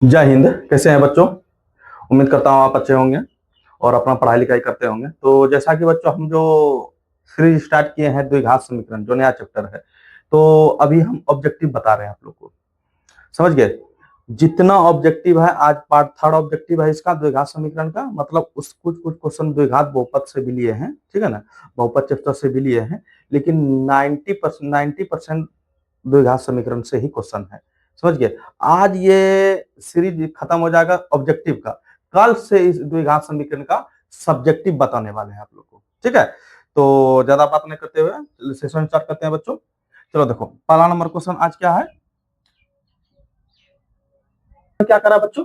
जय हिंद। कैसे हैं बच्चों? उम्मीद करता हूँ आप अच्छे होंगे और अपना पढ़ाई लिखाई करते होंगे। तो जैसा कि बच्चों हम जो सीरीज स्टार्ट किए हैं द्विघात समीकरण, जो नया चैप्टर है, तो अभी हम ऑब्जेक्टिव बता रहे हैं आप लोग को। समझ गए? जितना ऑब्जेक्टिव है, आज पार्ट थर्ड ऑब्जेक्टिव है इसका द्विघात समीकरण का। मतलब उस कुछ कुछ क्वेश्चन द्विघात बहुपद से भी लिए हैं, ठीक है ना, बहुपद चैप्टर से भी लिए हैं, लेकिन 90% द्विघात समीकरण से ही क्वेश्चन है। समझ गए? आज ये सीरीज खत्म हो जाएगा ऑब्जेक्टिव का, कल से इस द्विघात समीकरण का सब्जेक्टिव बताने वाले हैं आप लोग को। ठीक है, तो ज्यादा बात नहीं करते हुए सेशन स्टार्ट करते हैं बच्चों। चलो देखो, पहला नंबर क्वेश्चन आज क्या है, क्या करा बच्चों,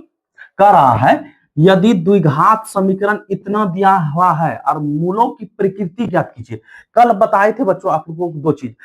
कह रहा है यदि द्विघात समीकरण इतना दिया हुआ है और मूलों की प्रकृति ज्ञात कीजिए। कल बताए थे बच्चों आप लोगों को दो चीज।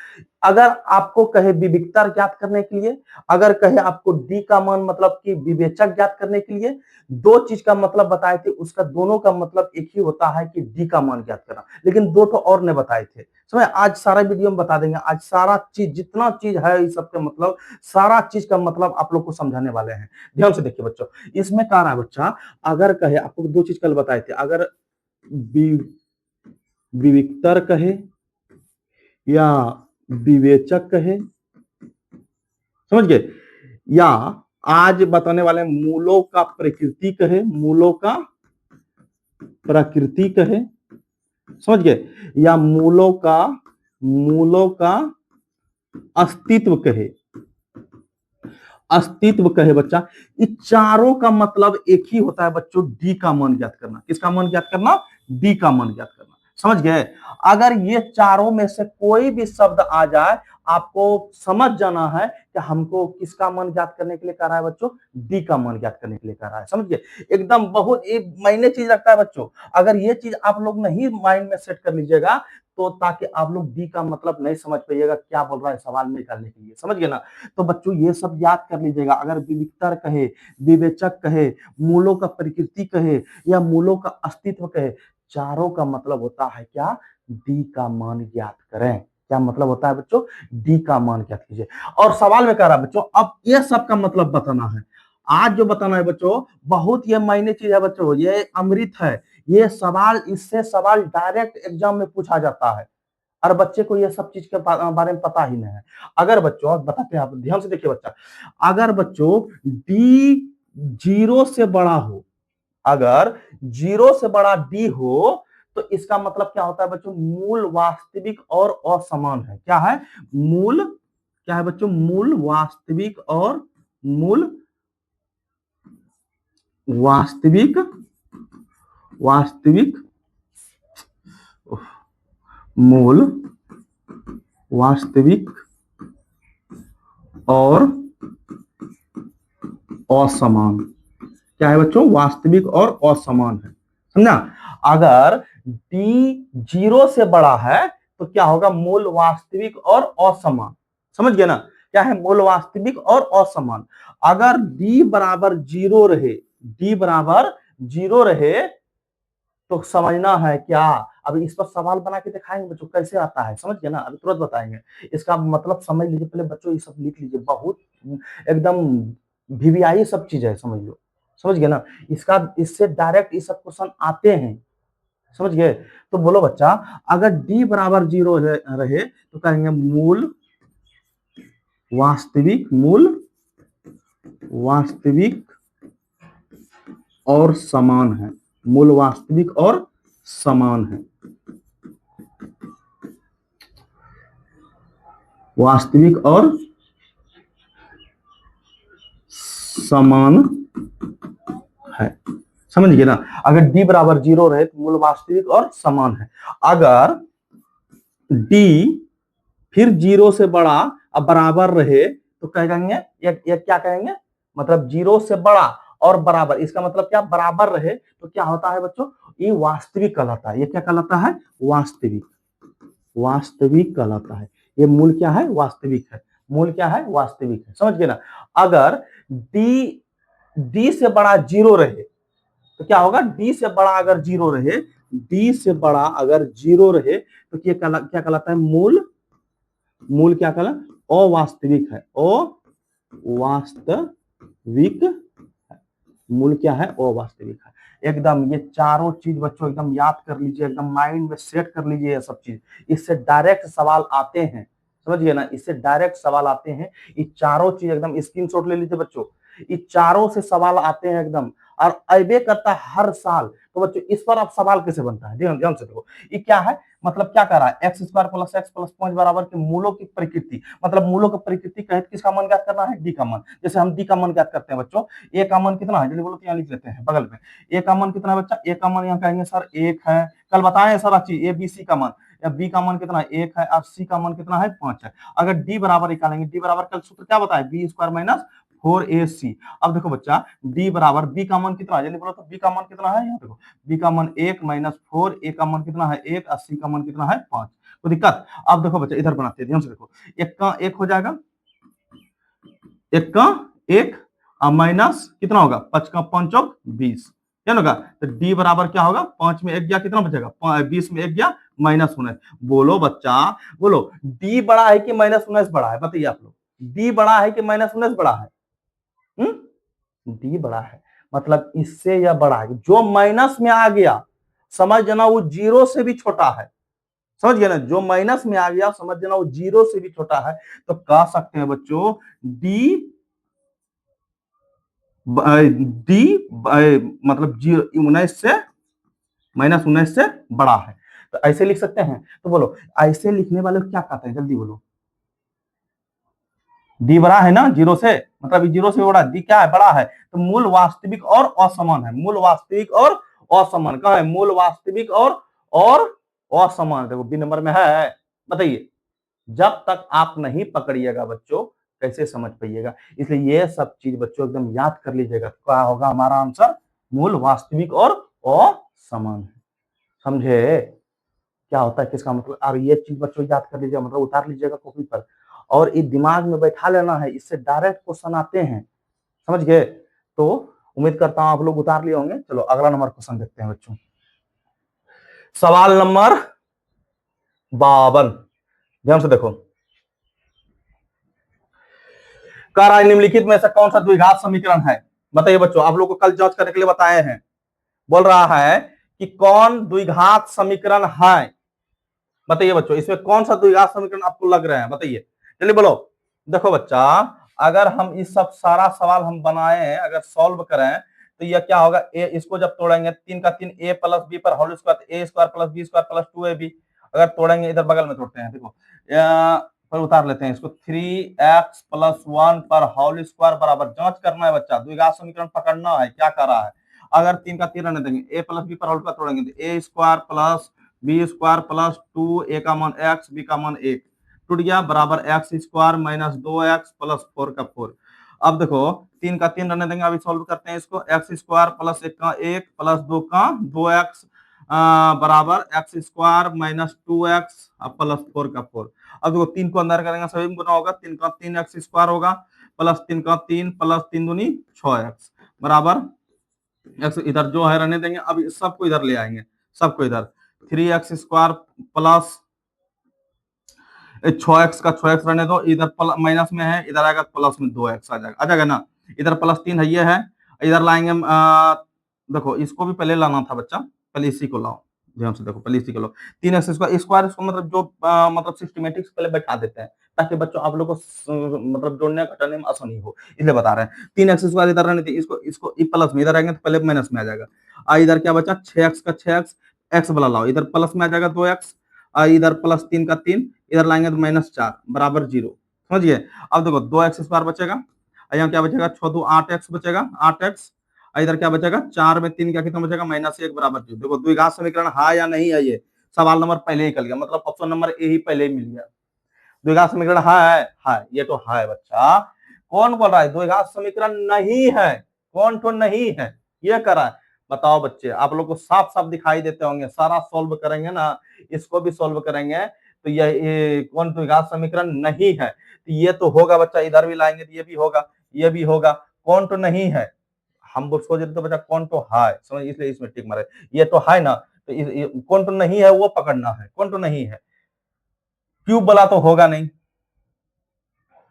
अगर आपको कहे विविक्तर ज्ञात करने के लिए, अगर कहे आपको डी का मान मतलब कि विवेचक ज्ञात करने के लिए, दो चीज का मतलब बताए थे, उसका दोनों का मतलब एक ही होता है कि डी का मान ज्ञात करना, लेकिन दो तो और ने बताए थे। समझ? आज सारा वीडियो में बता देंगे, आज सारा चीज जितना चीज है इस सबके मतलब सारा चीज का मतलब आप लोग को समझाने वाले हैं। ध्यान से देखिए बच्चों, इसमें कह रहा है बच्चा, अगर कहे, आपको दो चीज कल बताए थे, अगर विविक्तर कहे या विवेचक कहे, समझ गए, या आज बताने वाले मूलों का प्रकृति कहे, मूलों का प्रकृति कहे, समझ गए, या मूलों का अस्तित्व कहे, अस्तित्व कहे बच्चा, इन चारों का मतलब एक ही होता है बच्चों, डी का मान ज्ञात करना। किसका मान ज्ञात करना? डी का मान ज्ञात करना। समझ गए? अगर ये चारों में से कोई भी शब्द आ जाए, आपको समझ जाना है कि हमको किसका मान ज्ञात करने के लिए कह रहा है बच्चों, डी का मान ज्ञात करने के लिए कह रहा है। समझ गए? एकदम बहुत एक मायने चीज रखता है बच्चों। अगर ये चीज आप लोग नहीं माइंड में सेट कर लीजिएगा, तो ताकि आप लोग डी का मतलब नहीं समझ पाइएगा क्या बोल रहा है सवाल में निकालने के लिए। समझ गए ना? तो बच्चों ये सब याद कर लीजिएगा। अगर विविक्तर कहे, विवेचक कहे, मूलों का प्रकृति कहे या मूलों का अस्तित्व कहे, चारों का मतलब होता है क्या? डी का मान ज्ञात करें। क्या मतलब होता है बच्चों? डी का मान ज्ञात कीजिए। और सवाल में कह रहा है बच्चों, अब ये सब का मतलब बताना है। आज जो बताना है बच्चों, बहुत ये मायने चीज है बच्चों, ये अमृत है। ये सवाल, इससे सवाल डायरेक्ट एग्जाम में पूछा जाता है, और बच्चे को ये सब चीज के बारे में पता ही नहीं है। अगर बच्चों, बताते हैं, आप ध्यान से देखिए बच्चा, अगर बच्चों डी जीरो से बड़ा हो, अगर जीरो से बड़ा डी हो, तो इसका मतलब क्या होता है बच्चों? मूल वास्तविक और असमान है। क्या है? मूल क्या है बच्चों? मूल वास्तविक और मूल वास्तविक, वास्तविक मूल वास्तविक और असमान। क्या है बच्चों? वास्तविक और असमान है। समझा? अगर डी जीरो से बड़ा है तो क्या होगा? मूल वास्तविक और असमान। समझ गए ना? क्या है? मूल वास्तविक और असमान। अगर डी बराबर जीरो रहे, डी बराबर जीरो रहे, तो समझना है क्या? अभी इस पर सवाल बना के दिखाएंगे बच्चों, कैसे आता है। समझ गए ना? अभी तुरंत बताएंगे। इसका मतलब समझ लीजिए, पहले बच्चों ये सब लिख लीजिए, बहुत एकदम वीवीआई सब चीज है, समझ लो। समझ गए ना? इसका, इससे डायरेक्ट ये सब क्वेश्चन आते हैं। समझ गए? तो बोलो बच्चा, अगर डी बराबर जीरो रहे तो कहेंगे मूल वास्तविक, मूल वास्तविक और समान है। मूल वास्तविक और समान है, वास्तविक और समान है। समझ गए ना? अगर डी बराबर जीरो रहे तो मूल वास्तविक और समान है। अगर डी फिर जीरो से बड़ा और बराबर रहे तो कहेंगे ये क्या कहेंगे? मतलब जीरो से बड़ा और बराबर, इसका मतलब क्या? बराबर रहे तो क्या होता है बच्चों? ये वास्तविक कहलाता है। ये क्या कहलाता है? वास्तविक, वास्तविक कहलाता है। ये मूल क्या है? वास्तविक है। मूल क्या है? वास्तविक है। समझ गए ना? अगर डी डी से बड़ा जीरो रहे तो क्या होगा? डी से बड़ा अगर जीरो रहे, डी से बड़ा अगर जीरो रहे तो क्या कहलाता है? मूल, मूल क्या कहला? अवास्तविक है, अवास्तविक है। मूल क्या है, अवास्तविक है। एकदम ये चारों चीज बच्चों एकदम याद कर लीजिए, एकदम माइंड में सेट कर लीजिए ये सब चीज। इससे डायरेक्ट सवाल आते हैं, समझिए ना, इससे डायरेक्ट सवाल आते हैं। ये चारों चीज एकदम स्क्रीनशॉट ले लीजिए बच्चों, ये चारों से सवाल आते हैं एकदम, और अबे करता है हर साल। तो बच्चों इस पर अब सवाल कैसे बनता है, ध्यान ध्यान से देखो। ये क्या है, मतलब क्या कर रहा है, x square plus x plus 5 बराबर के मूलों की प्रकृति, मतलब मूलों की प्रकृति कहे किसका मान ज्ञात करना है, डी का मान। जैसे हम डी का मान ज्ञात करते हैं बच्चों, ए का मान कितना है, जल्दी बोलो, तो यहाँ लिख लेते हैं बगल में। ए का मान कितना है बच्चा, ए का मान यहाँ कहेंगे सर 1 है। कल बताए सर अच्छी ए बी सी का मान, या बी का मान कितना है 1 है, और सी का मान कितना है 5 है। अगर डी बराबर निकालेंगे, डी बराबर कल सूत्र क्या बताया, बी स्क्वायर माइनस 4ac। अब देखो बच्चा डी बराबर बी का मान कितना है, जल्दी बोलो तो बी का मान कितना है, यहाँ देखो बी का मान 1 माइनस 4, ए का मान कितना है 1, और सी का मान कितना है 5। कोई दिक्कत। अब देखो बच्चा इधर बनाते हैं, ध्यान से देखो, एक का एक हो जाएगा, एक का एक, माइनस कितना होगा, 5 का 5 चौक 20, क्या होगा, तो डी बराबर क्या होगा, 5 में 1 गया कितना बचेगा, 20 में 1 गया माइनस 19। बोलो बच्चा, बोलो डी बड़ा है कि माइनस 19 बड़ा है, बताइए आप लोग, डी बड़ा है कि माइनस 19 बड़ा है, डी बड़ा है, मतलब इससे यह बड़ा है, जो माइनस में आ गया समझ जाना वो जीरो से भी छोटा है, समझ गया ना, जो माइनस में आ गया समझ जाना वो जीरो से भी छोटा है। तो कह सकते हैं बच्चों डी डी मतलब 19 से माइनस 19 से बड़ा है, तो ऐसे लिख सकते हैं। तो बोलो ऐसे लिखने वाले क्या कहते हैं, जल्दी बोलो, डी बड़ा है ना जीरो से, मतलब जीरो से बड़ा, डी क्या है, बड़ा है, तो मूल वास्तविक और असमान है, मूल वास्तविक और असमान, कहा है मूल वास्तविक और असमान, देखो बी नंबर में है। बताइए, जब तक आप नहीं पकड़िएगा बच्चों कैसे समझ पाइएगा, इसलिए ये सब चीज बच्चों एकदम याद कर लीजिएगा, क्या होगा हमारा आंसर, मूल वास्तविक और असमान है। समझे क्या होता है, किसका मतलब, और ये चीज बच्चों याद कर लीजिएगा, मतलब उतार लीजिएगा कॉपी पर, और ये दिमाग में बैठा लेना है, इससे डायरेक्ट क्वेश्चन आते हैं, समझ गए। तो उम्मीद करता हूं आप लोग उतार लिए होंगे। चलो अगला नंबर क्वेश्चन देखते हैं बच्चों, सवाल नंबर 52, ध्यान से देखो, कह रहा है निम्नलिखित में से कौन सा द्विघात समीकरण है। बताइए बच्चों, आप लोग को कल जांच करने के लिए बताए हैं, बोल रहा है कि कौन द्विघात समीकरण है। बताइए बच्चों इसमें कौन सा द्विघात समीकरण आपको लग रहा है, बताइए चलिए बोलो। देखो बच्चा, अगर हम इस सब सारा सवाल हम बनाए अगर सॉल्व करें तो यह क्या होगा, ए इसको जब तोड़ेंगे 3 का 3 ए प्लस बी पर whole square, A square plus B square plus 2ab, अगर तोड़ेंगे इधर बगल में तोड़ते हैं, देखो पर उतार लेते हैं इसको, 3x प्लस 1 पर होल स्क्वायर बराबर, जांच करना है बच्चा, द्विघात समीकरण पकड़ना है, क्या कर रहा है। अगर 3 का 3 रहने देंगे, ए प्लस बी पर होल स्क्वायर तोड़ेंगे तो A square plus B square plus 2, A का मान x, बी का मान 1 टूट गया, बराबर x square minus 2x plus 4 का 4। अब देखो 3 का 3 रहने देंगे, अभी सॉल्व करते हैं इसको, एक्स स्क्वायर प्लस 1 का 1 प्लस 2 का 2x बराबर x square minus 2x plus 4 का 4। अब देखो 3 को अंदर करेंगे सभी में गुना होगा, 3 का 3 एक्स स्क्वायर होगा प्लस 3 का 3 प्लस 3 दूनी 6x बराबर एक्स इधर जो है रहने देंगे, अब सबको इधर ले आएंगे, सबको इधर 3x स्क्वायर प्लस 6x का 6x रहने दो, इधर माइनस में है, इधर आएगा प्लस में 2x आ जाएगा ना, इधर प्लस 3 है, ये है, इधर लाएंगे देखो इसको भी पहले लाना था बच्चा, पहले इसी को लाओ, ध्यान से देखो, पहले इसी को लो, 3x स्क्वायर स्क्वायर इसको मतलब जो मतलब सिस्टमेटिक्स पहले बैठा देते हैं ताकि बच्चों आप लोग को मतलब जोड़ने घटाने में आसानी हो, इसलिए बता रहे हैं। 3x स्क्वायर इधर रहने दीजिए, इसको इसको प्लस में, इधर आएंगे तो पहले माइनस में आ जाएगा, इधर क्या बचा 6x का 6x, x वाला लाओ, इधर प्लस में आ जाएगा 2x, इधर प्लस 3 का 3, इधर लाएंगे तो माइनस 4 बराबर 0, समझिए। अब देखो 2x स्क्वायर बचेगा, यहाँ क्या बचेगा 6 2 8x बचेगा, 8x, इधर क्या बचेगा 4 में 3 क्या कितना बचेगा माइनस 1 बराबर 0। देखो द्विघात समीकरण है या नहीं है, ये सवाल नंबर पहले ही निकल गया, मतलब ऑप्शन नंबर ए ही पहले ही मिल गया। द्विघात समीकरण है, ये तो है बच्चा। कौन बोल रहा है द्विघात समीकरण नहीं है, कौन तो नहीं है, ये कर रहा है, बताओ बच्चे, आप लोग को साफ साफ दिखाई देते होंगे, सारा सॉल्व करेंगे ना, इसको भी सॉल्व करेंगे तो ये कौन द्विघात समीकरण नहीं है, तो ये तो होगा बच्चा, इधर भी लाएंगे तो ये भी होगा, ये भी होगा, कौन तो नहीं है, हम सोच रहे थे बच्चा कौन तो है, समझ, इसलिए इसमें टिक मारे, ये तो है ना, तो कौन तो नहीं है वो पकड़ना है, कौन तो नहीं है, क्यूब वाला तो होगा नहीं,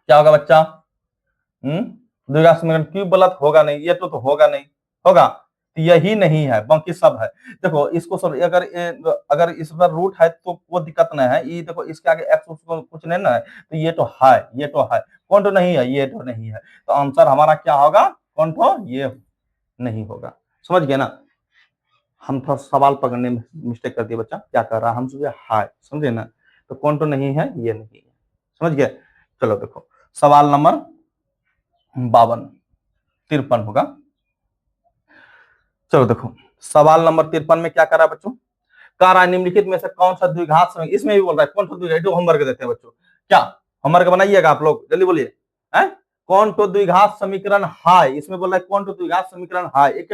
क्या होगा बच्चा, द्विघात समीकरण क्यूब वाला तो होगा नहीं, ये तो होगा नहीं, होगा, तो यही नहीं है, बाकी सब है। देखो इसको सब अगर इस पर रूट है तो कोई दिक्कत नहीं है, ये देखो इसके आगे एक्स उसको कुछ नहीं ना है, तो ये तो है, ये तो है, कौन तो नहीं है, ये तो नहीं है, तो आंसर हमारा क्या होगा, कौन तो ये नहीं होगा। समझ गए ना, हम थोड़ा सवाल पकड़ने में मिस्टेक कर दिए, बच्चा क्या कर रहा है, हम सोचे हाय, समझे ना, तो कौन तो नहीं है, ये नहीं है, समझ गए। चलो देखो सवाल नंबर 53 होगा। चलो देखो सवाल नंबर 53 में क्या करा बच्चों, कारा निम्नलिखित में से कौन सा द्विघात समीकरण, इसमें भी बोल रहा है कौन सा द्विघात, होमवर्क देते हैं बच्चों, क्या होमवर्क बनाइएगा आप लोग, जल्दी बोलिए, हैं कौन तो द्विघात समीकरण है, इसमें बोल रहा है कौन तो द्विघात समीकरण है, एक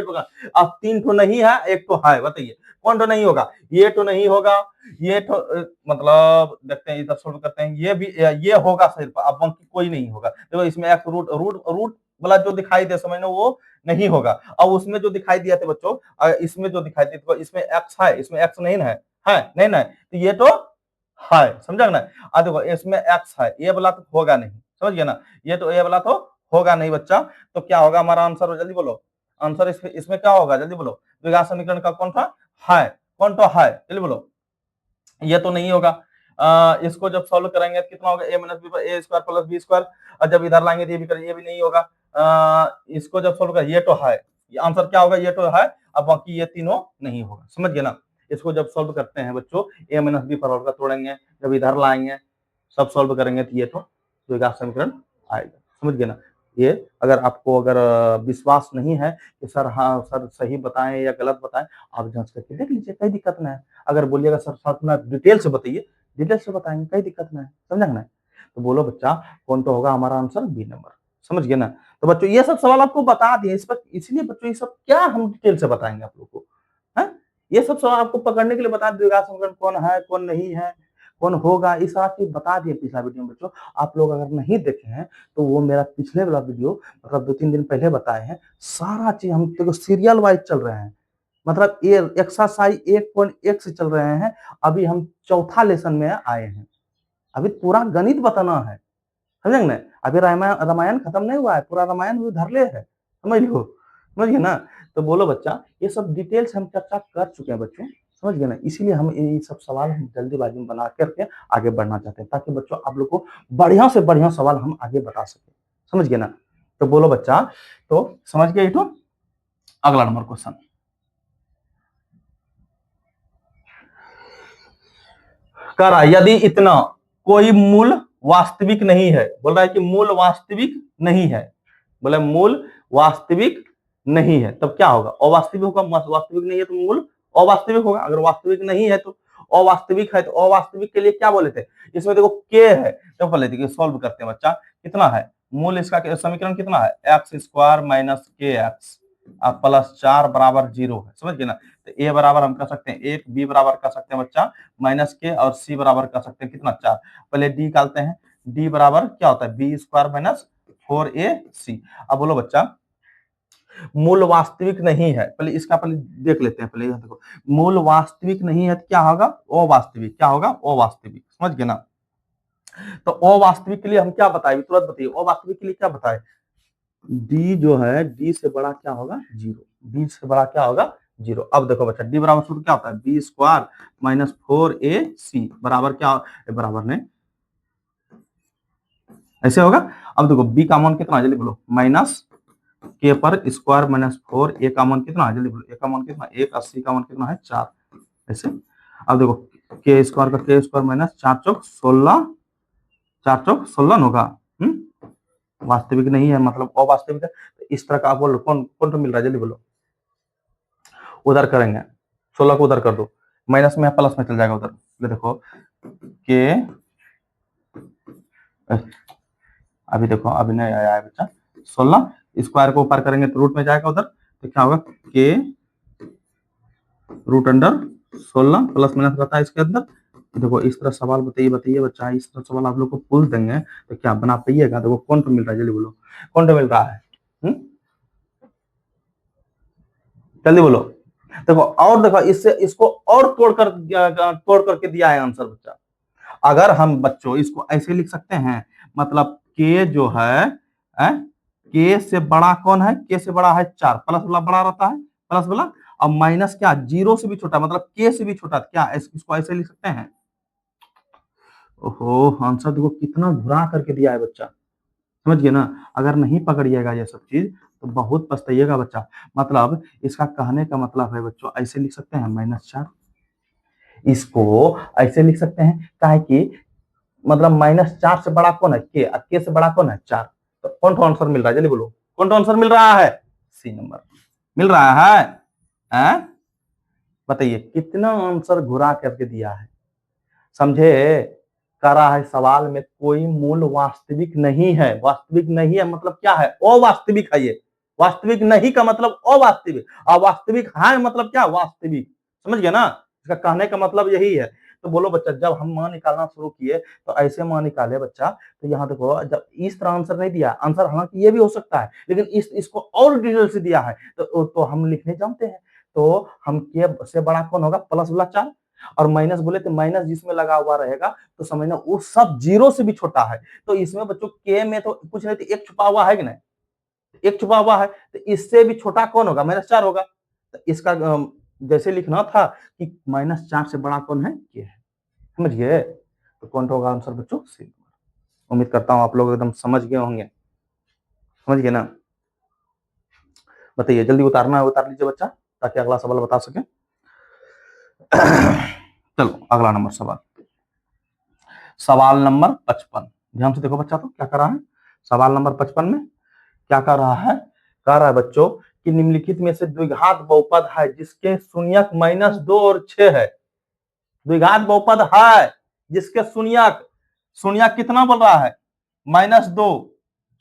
अब 3 तो नहीं है, एक तो है, बताइए कौन तो नहीं होगा, ये तो नहीं होगा, ये तो मतलब देखते हैं इधर सोल्व करते हैं, ये भी ये होगा सिर्फ, अब बाकी कोई नहीं होगा। देखो इसमें एक रूट रूट रूट वाला जो दिखाई दे समझ लो वो नहीं होगा, और उसमें जो दिखाई दिया थे बच्चों, इसमें जो दिखाई दे तो इसमें एक्स है, इसमें एक्स नहीं है, नहीं ना, तो ये तो है, समझा ना। देखो इसमें एक्स है, ये वाला तो होगा नहीं, समझ गए ना, ये तो ये वाला तो होगा नहीं बच्चा, तो क्या होगा हमारा आंसर, जल्दी बोलो आंसर, इसमें क्या होगा, जल्दी बोलो, द्विघात समीकरण का कौन था, है, कौन तो है, जल्दी बोलो, ये तो नहीं होगा। इसको जब सॉल्व करेंगे तो कितना होगा, ए माइनस बी पर ए स्क्वायर प्लस बी स्क्वायर, और जब इधर लाएंगे तो ये भी करेंगे, ये भी नहीं होगा। इसको जब सॉल्व करें, ये तो है, ये आंसर क्या होगा, ये तो है, अब बाकी ये तीनों नहीं होगा, समझ गए ना। इसको जब सॉल्व करते हैं बच्चों, ए माइनस बी पर का तोड़ेंगे, जब इधर लाएंगे सब सॉल्व करेंगे तो ये तो द्विघात समीकरण आएगा, समझ गए ना। ये अगर आपको अगर विश्वास नहीं है कि सर हाँ सर सही बताएं या गलत बताएं, आप जांच करके देख लीजिए, कोई दिक्कत नहीं है। अगर बोलिएगा सर अपना डिटेल से बताइए, डिटेल से बताएंगे, कोई दिक्कत नहीं है, समझा ना। तो बोलो बच्चा कौन तो होगा हमारा आंसर, बी नंबर, समझ गए ना। तो बच्चों ये सब सवाल आपको बता दिए, इस पर इसलिए बच्चों ये सब क्या हम डिटेल से बताएंगे आप लोग को, है ये सब सवाल आपको पकड़ने के लिए बता, द्विघात समीकरण कौन है कौन नहीं है, कौन होगा, ये सारा चीज बता दिए पिछला वीडियो में बच्चों। आप लोग अगर नहीं देखे हैं तो वो मेरा पिछले वाला वीडियो मतलब 2-3 दिन पहले बताए हैं, सारा चीज हम देखो सीरियल वाइज चल रहे हैं, मतलब ये एक्सरसाइज 1.1 से चल रहे हैं, अभी हम चौथा लेसन में आए हैं, अभी पूरा गणित बताना है, समझे ना। अभी रामायण रामायण खत्म नहीं हुआ है, पूरा रामायण भी धर ले है, समझ लो, समझिए ना। तो बोलो बच्चा ये सब डिटेल से हम चर्चा कर चुके हैं बच्चों, समझ गए ना, इसीलिए हम ये सब सवाल हम जल्दीबाजी में बना करके आगे बढ़ना चाहते हैं, ताकि बच्चों आप लोग को बढ़िया से बढ़िया सवाल हम आगे बता सके, समझ गए ना। तो बोलो बच्चा, तो समझ गए, तो अगला नंबर क्वेश्चन, करा यदि इतना कोई मूल वास्तविक नहीं है, बोल रहा है कि मूल वास्तविक नहीं है, बोले मूल वास्तविक नहीं है, तब क्या होगा, अवास्तविक होगा, वास्तविक नहीं है तो मूल अवास्तविक होगा, अगर वास्तविक नहीं है तो अवास्तविक है, तो अवास्तविक के लिए क्या बोले थे, इसमें देखो के है, तो पहले देखिए सॉल्व करते हैं बच्चा, कितना है मूल, इसका समीकरण कितना है, एक्स स्क्वायर माइनस के एक्स प्लस 4 बराबर 0 है, समझ गए ना। तो ए बराबर हम कर सकते हैं 1, बी बराबर कर सकते हैं बच्चा माइनस के, और सी बराबर कर सकते हैं कितना 4, पहले डी निकालते हैं, डी बराबर क्या होता है बी स्क्वायर माइनस 4ac। अब बोलो बच्चा मूल वास्तविक नहीं है, पहले इसका पहले देख लेते हैं, पहले देखो मूल वास्तविक नहीं है तो क्या होगा, अवास्तविक, क्या होगा अवास्तविक, समझ गए ना। तो अवास्तविक के लिए हम क्या बताए, तुरंत बताइए, अवास्तविक के लिए क्या बताए, डी जो है डी से बड़ा क्या होगा 0, डी से बड़ा क्या होगा 0। अब देखो बच्चा डी बराबर सूत्र क्या होता है, बी स्क्वायर माइनस 4ac बराबर क्या, बराबर ने ऐसे होगा। अब देखो बी का मान कितना, जल्दी बोलो, माइनस के पर स्क्वायर माइनस 4, ए का मान कितना है, जल्दी बोलो, ए का मान कितना 1, और सी का मान कितना है 4, ऐसे। अब देखो के स्क्वायर का के स्क्वायर माइनस 4 चौक 16, 4 चौक 16 होगा, वास्तविक नहीं है मतलब अवास्तविक है, तो इस तरह का आप बोलो कौन कौन सा मिल रहा है, जल्दी बोलो, उधर करेंगे 16 को उधर कर दो, माइनस में प्लस में चल जाएगा उधर, देखो के अभी देखो अभी नहीं आया है बच्चा, 16 स्क्वायर को ऊपर करेंगे तो रूट में जाएगा उधर, तो क्या होगा के रूट अंडर 16 प्लस माइनस रहता है इसके अंदर। देखो इस तरह सवाल बताइए बताइए बच्चा, इस तरह सवाल आप लोग को पूछ देंगे तो क्या बना पाइएगा, देखो कौन तो मिल रहा है, जल्दी बोलो कौन तो मिल रहा है, जल्दी बोलो। देखो और देखो इससे इसको और तोड़ करके दिया है आंसर बच्चा, अगर हम बच्चों इसको ऐसे लिख सकते हैं, मतलब के जो है के से बड़ा कौन है, के से बड़ा है 4, प्लस वाला बड़ा रहता है, प्लस वाला, और माइनस क्या, जीरो से भी छोटा, मतलब के से भी छोटा, क्या इसको ऐसे लिख सकते हैं। ओहो, आंसर देखो कितना घुरा करके दिया है बच्चा, समझ गए ना। अगर नहीं पकड़िएगा ये सब चीज तो बहुत पछताइएगा बच्चा। मतलब इसका कहने का मतलब है बच्चों, ऐसे लिख सकते हैं -4, इसको ऐसे लिख सकते हैं, काहे कि मतलब -4 से बड़ा कौन है, के से बड़ा कौन है 4। तो कौन सा आंसर मिल रहा है, जल्दी बोलो, कौन सा आंसर मिल रहा है, सी नंबर मिल रहा है। बताइए कितना आंसर घुरा करके दिया है, समझे। कह रहा है सवाल में कोई मूल वास्तविक नहीं है, वास्तविक नहीं है मतलब क्या है, अवास्तविक है ये। वास्तविक नहीं का मतलब अवास्तविक, अवास्तविक है मतलब क्या, वास्तविक, समझ गए ना। इसका कहने का मतलब यही है। तो बोलो बच्चा, जब हम मान निकालना शुरू किए तो ऐसे मान निकाले बच्चा, तो यहाँ देखो जब इस तरह आंसर नहीं दिया, आंसर हालांकि ये भी हो सकता है, लेकिन इसको और डिटेल से दिया है, तो हम लिखने जानते हैं। तो हम के से बड़ा कौन होगा, प्लस वाला 4, और माइनस बोले तो माइनस जिसमें लगा हुआ रहेगा तो समझना वो सब जीरो से भी छोटा है। तो इसमें बच्चों के में तो कुछ नहीं, तो एक छुपा हुआ है कि नहीं, एक छुपा हुआ है, तो इससे भी छोटा कौन होगा, -4 होगा। तो इसका जैसे लिखना था कि -4 से बड़ा कौन है, के है, समझ गए। तो कौन होगा आंसर बच्चों, सी। उम्मीद करता हूं आप लोग एकदम समझ गए होंगे, समझ गए ना। बताइए जल्दी उतारना है, उतार लीजिए बच्चा, ताकि अगला सवाल बता सके। चलो अगला नंबर सवाल, सवाल नंबर 55। ध्यान से देखो बच्चा, तो क्या कर रहा है, सवाल नंबर 55 में क्या कर रहा है, कह रहा है बच्चों कि निम्नलिखित में से द्विघात बहुपद है जिसके शून्यक -2 और 6 है। द्विघात बहुपद है जिसके शून्यक, शून्यक कितना बोल रहा है, -2,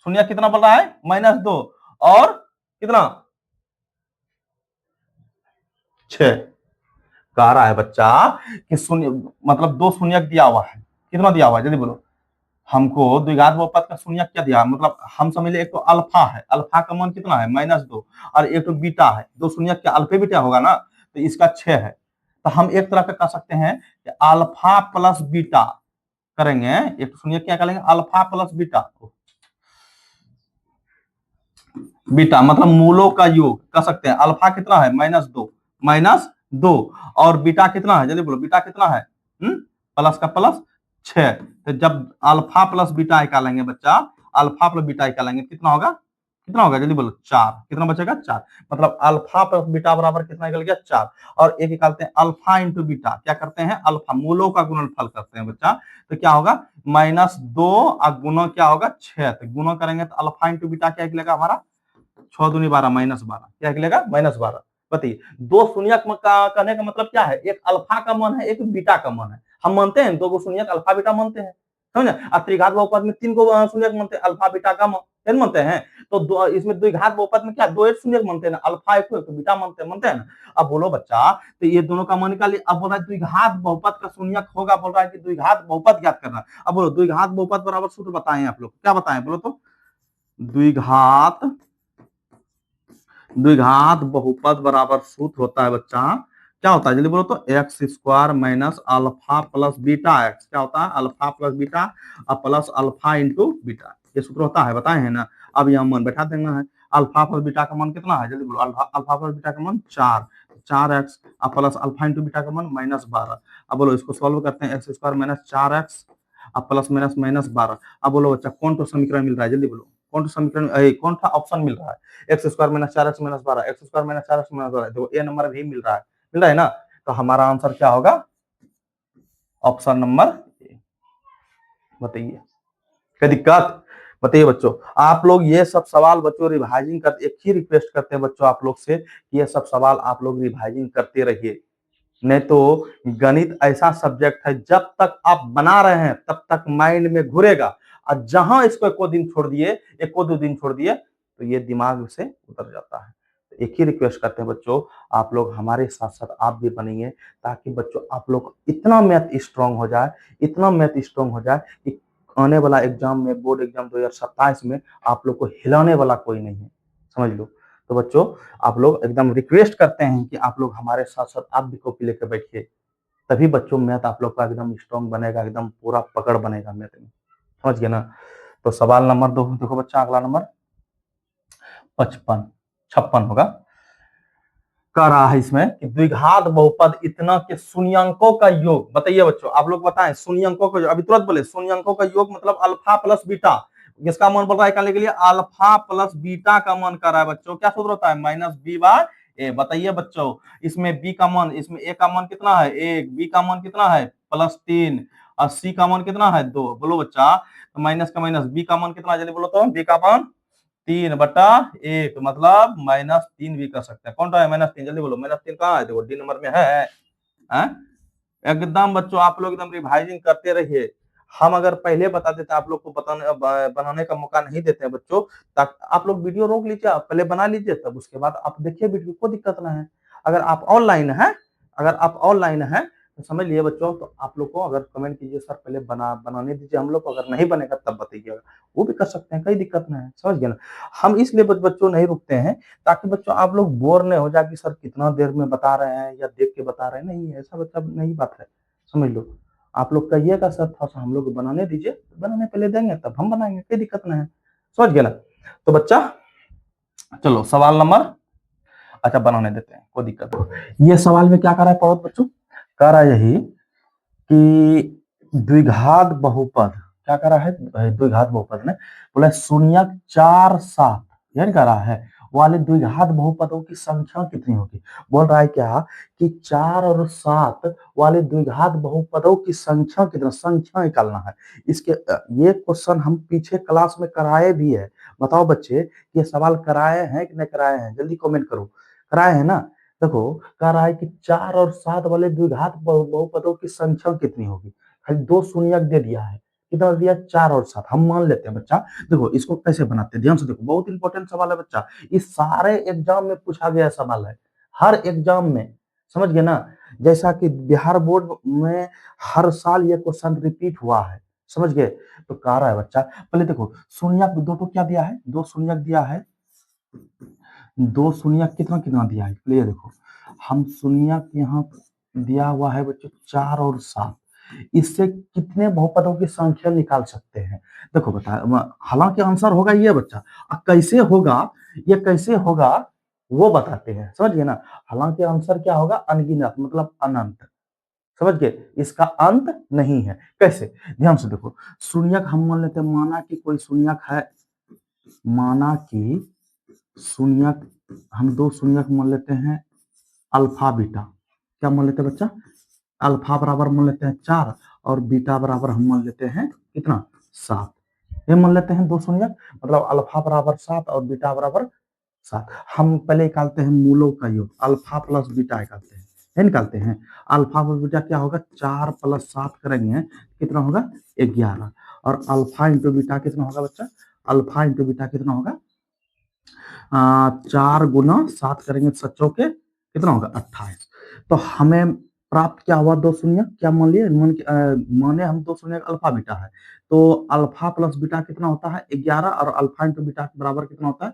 शून्यक कितना बोल रहा है, -2, और कितना 6। कह रहा है बच्चा कि शून्य मतलब 2 शून्यक दिया हुआ है, कितना दिया हुआ है, जल्दी बोलो। हमको द्विघात बहुपद का शून्यक क्या दिया, मतलब हम समझ ले, एक तो अल्फा है, अल्फा का मान कितना है, -2, और एक तो बीटा है, दो शून्यक क्या अल्फा बीटा होगा ना, तो इसका 6 है। तो हम एक तरह का कह सकते हैं कि अल्फा प्लस बीटा करेंगे, एक शून्यक क्या करेंगे, अल्फा प्लस बीटा, बीटा मतलब मूलों का योग कह सकते हैं। अल्फा कितना है, -2, और बीटा कितना है, जल्दी बोलो, बीटा कितना है, प्लस का प्लस 6। तो जब अल्फा प्लस बीटा निकालेंगे बच्चा, अल्फा प्लस बीटा निकालेंगे कितना होगा, कितना होगा, जल्दी बोलो, 4। कितना बचेगा, 4। मतलब अल्फा प्लस बीटा बराबर कितना निकल गया, 4। और एक निकालते हैं अल्फा इंटू बीटा, क्या करते हैं, अल्फा मूलों का गुणनफल करते हैं बच्चा, तो क्या होगा, -2 और गुना क्या होगा, 6। तो गुना करेंगे तो अल्फा इंटू बीटा क्या निकलेगा हमारा, 6 दूनी 12, -12, क्या निकलेगा, -12। बताइए दो शून्यक का कहने का मतलब क्या है, एक अल्फा का मान है, एक बीटा का मान है। हम मानते हैं दो गो शून्यक अल्फा बीटा मानते हैं, समझे। और त्रिघात बहुपद में 3 गो शून्यक मानते हैं, अल्फा बीटा का मान मानते हैं। तो इसमें द्विघात बहुपद में क्या, 2 एक शून्यक मानते हैं ना, अल्फा एक तो बीटा मानते हैं ना। अब बोलो बच्चा, तो ये दोनों का मान निकालिए। अब बोल रहा है द्विघात बहुपद का शून्यक होगा, बोल रहा है कि द्विघात बहुपद ज्ञात करना। अब बोलो द्विघात बहुपद बराबर सूत्र बताएं आप लोग, क्या बताएं बोलो तो, द्विघात द्विघात बहुपद बराबर सूत्र होता है बच्चा, क्या होता है, जल्दी बोलो तो, x square minus alpha plus beta x, क्या होता है, अल्फा प्लस बीटा और प्लस अल्फा इंटू बीटा, ये सूत्र होता है, बताए हैं ना। अब यहाँ मान बैठा देना है, अल्फा प्लस बीटा का मान कितना है, जल्दी बोलो, अल्फा प्लस बीटा का मान 4x और प्लस अल्फा इंटू बीटा का मान -12। अब बोलो इसको सॉल्व करते हैं, एक्स स्क्वायर माइनस 4x और प्लस माइनस -12। अब बोलो बच्चा कौन तो समीकरण मिल रहा है, जल्दी बोलो, कौन सा समीकरण, कौन सा ऑप्शन मिल रहा है, x square minus 4x minus 12, x square minus 4x minus 12, देखो ए नंबर भी मिल रहा है ना। तो हमारा आंसर क्या होगा, ऑप्शन नंबर ए। बताइए क्या दिक्कत, बताइए बच्चों। आप लोग ये सब सवाल बच्चों रिवाइजिंग करते, एक ही रिक्वेस्ट करते हैं बच्चों आप लोग से कि ये सब सवाल आप लोग रिवाइजिंग करते रहिए, नहीं तो गणित ऐसा सब्जेक्ट है जब तक आप बना रहे हैं तब तक माइंड में घुरेगा, और जहां इसको एको दिन छोड़ दिए, एको दो दिन छोड़ दिए, तो ये दिमाग से उतर जाता है। तो एक ही रिक्वेस्ट करते हैं बच्चों, आप लोग हमारे साथ साथ आप भी बनिए, ताकि बच्चों आप लोग इतना मैथ स्ट्रांग हो जाए, इतना मैथ स्ट्रांग हो जाए कि आने वाला एग्जाम में, बोर्ड एग्जाम 2027 में आप लोग को हिलाने वाला कोई नहीं है, समझ लो। तो बच्चों आप लोग एकदम रिक्वेस्ट करते हैं कि आप लोग हमारे साथ साथ आप भी कॉपी लेकर बैठिए, तभी बच्चों मैथ आप लोग का एकदम स्ट्रांग बनेगा, एकदम पूरा पकड़ बनेगा मैथ में, समझ गए ना। तो सवाल नंबर 2 देखो बच्चा, अगला नंबर, 55 56 होगा। कह रहा है इसमें कि द्विघात बहुपद इतना के शून्यंकों का योग, बताइए बच्चों आप लोग बताएं, शून्यंकों का अभी तुरंत बोले, शून्यंकों का योग मतलब अल्फा प्लस बीटा, किसका मान बोल रहा है निकालने के लिए, अल्फा प्लस बीटा का मान कर रहा है बच्चों, क्या सूत्र होता है, माइनस बी बाय ए। बताइए बच्चों, इसमें बी का मान, इसमें ए का मान कितना है 1, बी का मान कितना है +3 और सी का मान कितना है 2, बोलो बच्चा, तो माइनस का माइनस, बी का मान कितना जल्दी बोलो तो, बी का मान 3/1, मतलब -3 भी कर सकते हैं। कौन सा है -3, जल्दी बोलो, -3 कहाँ है, देखो डी नंबर में है। एकदम बच्चों आप लोग एकदम रिवाइजिंग करते रहिए। हम अगर पहले बता देते आप लोग को बनाने का मौका नहीं देते हैं बच्चों, ताकि आप लोग वीडियो रोक लीजिए, आप पहले बना लीजिए, तब उसके बाद आप देखिए वीडियो, कोई दिक्कत ना है। अगर आप ऑनलाइन है, अगर आप ऑनलाइन है तो समझ लिए बच्चों, तो आप लोग को अगर कमेंट कीजिए सर पहले बनाने दीजिए हम लोग को, अगर नहीं बनेगा तब बताइएगा, वो भी कर सकते हैं, कोई दिक्कत नहीं है, समझ गए ना। हम इसलिए बच्चों नहीं रुकते हैं ताकि बच्चों आप लोग बोर नहीं हो जाए कि सर कितना देर में बता रहे हैं या देख के बता रहे हैं, नहीं ऐसा बच्चा नहीं बात है, समझ लो। आप लोग कहिएगा सर थोड़ा सा हम लोग बनाने दीजिए, बनाने पहले देंगे तब हम बनाएंगे, कोई दिक्कत नहीं है, समझ गए ना। तो बच्चा चलो सवाल नंबर, अच्छा बनाने देते हैं, कोई दिक्कत नहीं। ये सवाल में क्या कर रहा है पढ़ो बच्चों, कह रहा है यही कि द्विघात बहुपद, क्या कर रहा है द्विघात बहुपद ने बोला 0.47 यानी कह रहा है वाले द्विघात बहुपदों की संख्या कितनी होगी। बोल रहा है क्या कि 4 और 7 वाले द्विघात बहुपदों की संख्या कितना, संख्या निकालना है। इसके ये क्वेश्चन हम पीछे क्लास में कराए भी है। बताओ बच्चे ये सवाल कराए हैं कि नहीं कराए हैं, जल्दी कमेंट करो, कराए हैं ना। देखो कह रहा है कि 4 और 7 वाले द्विघात बहुपदों की संख्या कितनी होगी, खाली 2 शून्यक दे दिया है, कितना दिया 4 और 7, हम मान लेते हैं बच्चा। देखो इसको कैसे बनाते हैं ध्यान से देखो, बहुत इंपॉर्टेंट सवाल है बच्चा, इस सारे एग्जाम में पूछा गया सवाल है, हर एग्जाम में, समझ गए ना। जैसा कि बिहार बोर्ड में हर साल ये क्वेश्चन रिपीट हुआ है, समझ गए। तो कह रहा है बच्चा पहले देखो शून्यक दो तो क्या दिया है, 2 शून्यक दिया है, 2 शून्यक कितना कितना दिया है, ये देखो हम शून्यक यहाँ दिया हुआ है बच्चों 4 और 7, इससे कितने बहुपदों की संख्या निकाल सकते हैं। देखो बता, हालांकि आंसर होगा ये बच्चा, कैसे होगा, ये कैसे होगा वो बताते हैं, समझ गए ना। हालांकि आंसर क्या होगा, अनगिनत मतलब अनंत, समझ गए, इसका अंत नहीं है। कैसे, ध्यान से देखो, शून्यक हम मान लेते हैं, माना कि कोई शून्यक है, माना कि शून्यक, हम 2 शून्यक मान लेते हैं अल्फा बीटा, क्या मान लेते हैं बच्चा, अल्फा बराबर मान लेते हैं 4 और बीटा बराबर हम मान लेते हैं कितना 7, ये मान लेते हैं 2 शून्यक, मतलब अल्फा बराबर 7 और बीटा बराबर 7। हम पहले निकालते हैं मूलों का योग, अल्फा प्लस बीटा निकालते हैं, ये निकालते हैं, अल्फा प्लस बीटा क्या होगा, 4 + 7 करेंगे कितना होगा 11, और अल्फा इंटू बीटा कितना होगा बच्चा, अल्फा इंटू बीटा कितना होगा 4 × 7 करेंगे 7 चौके कितना होगा 28। तो हमें प्राप्त क्या हुआ, 2 शून्य, क्या मान लिए, माने हम 2 शून्य अल्फा बीटा है, तो अल्फा प्लस बीटा कितना होता है 11, और अल्फा इंटू बीटा के बराबर कितना होता है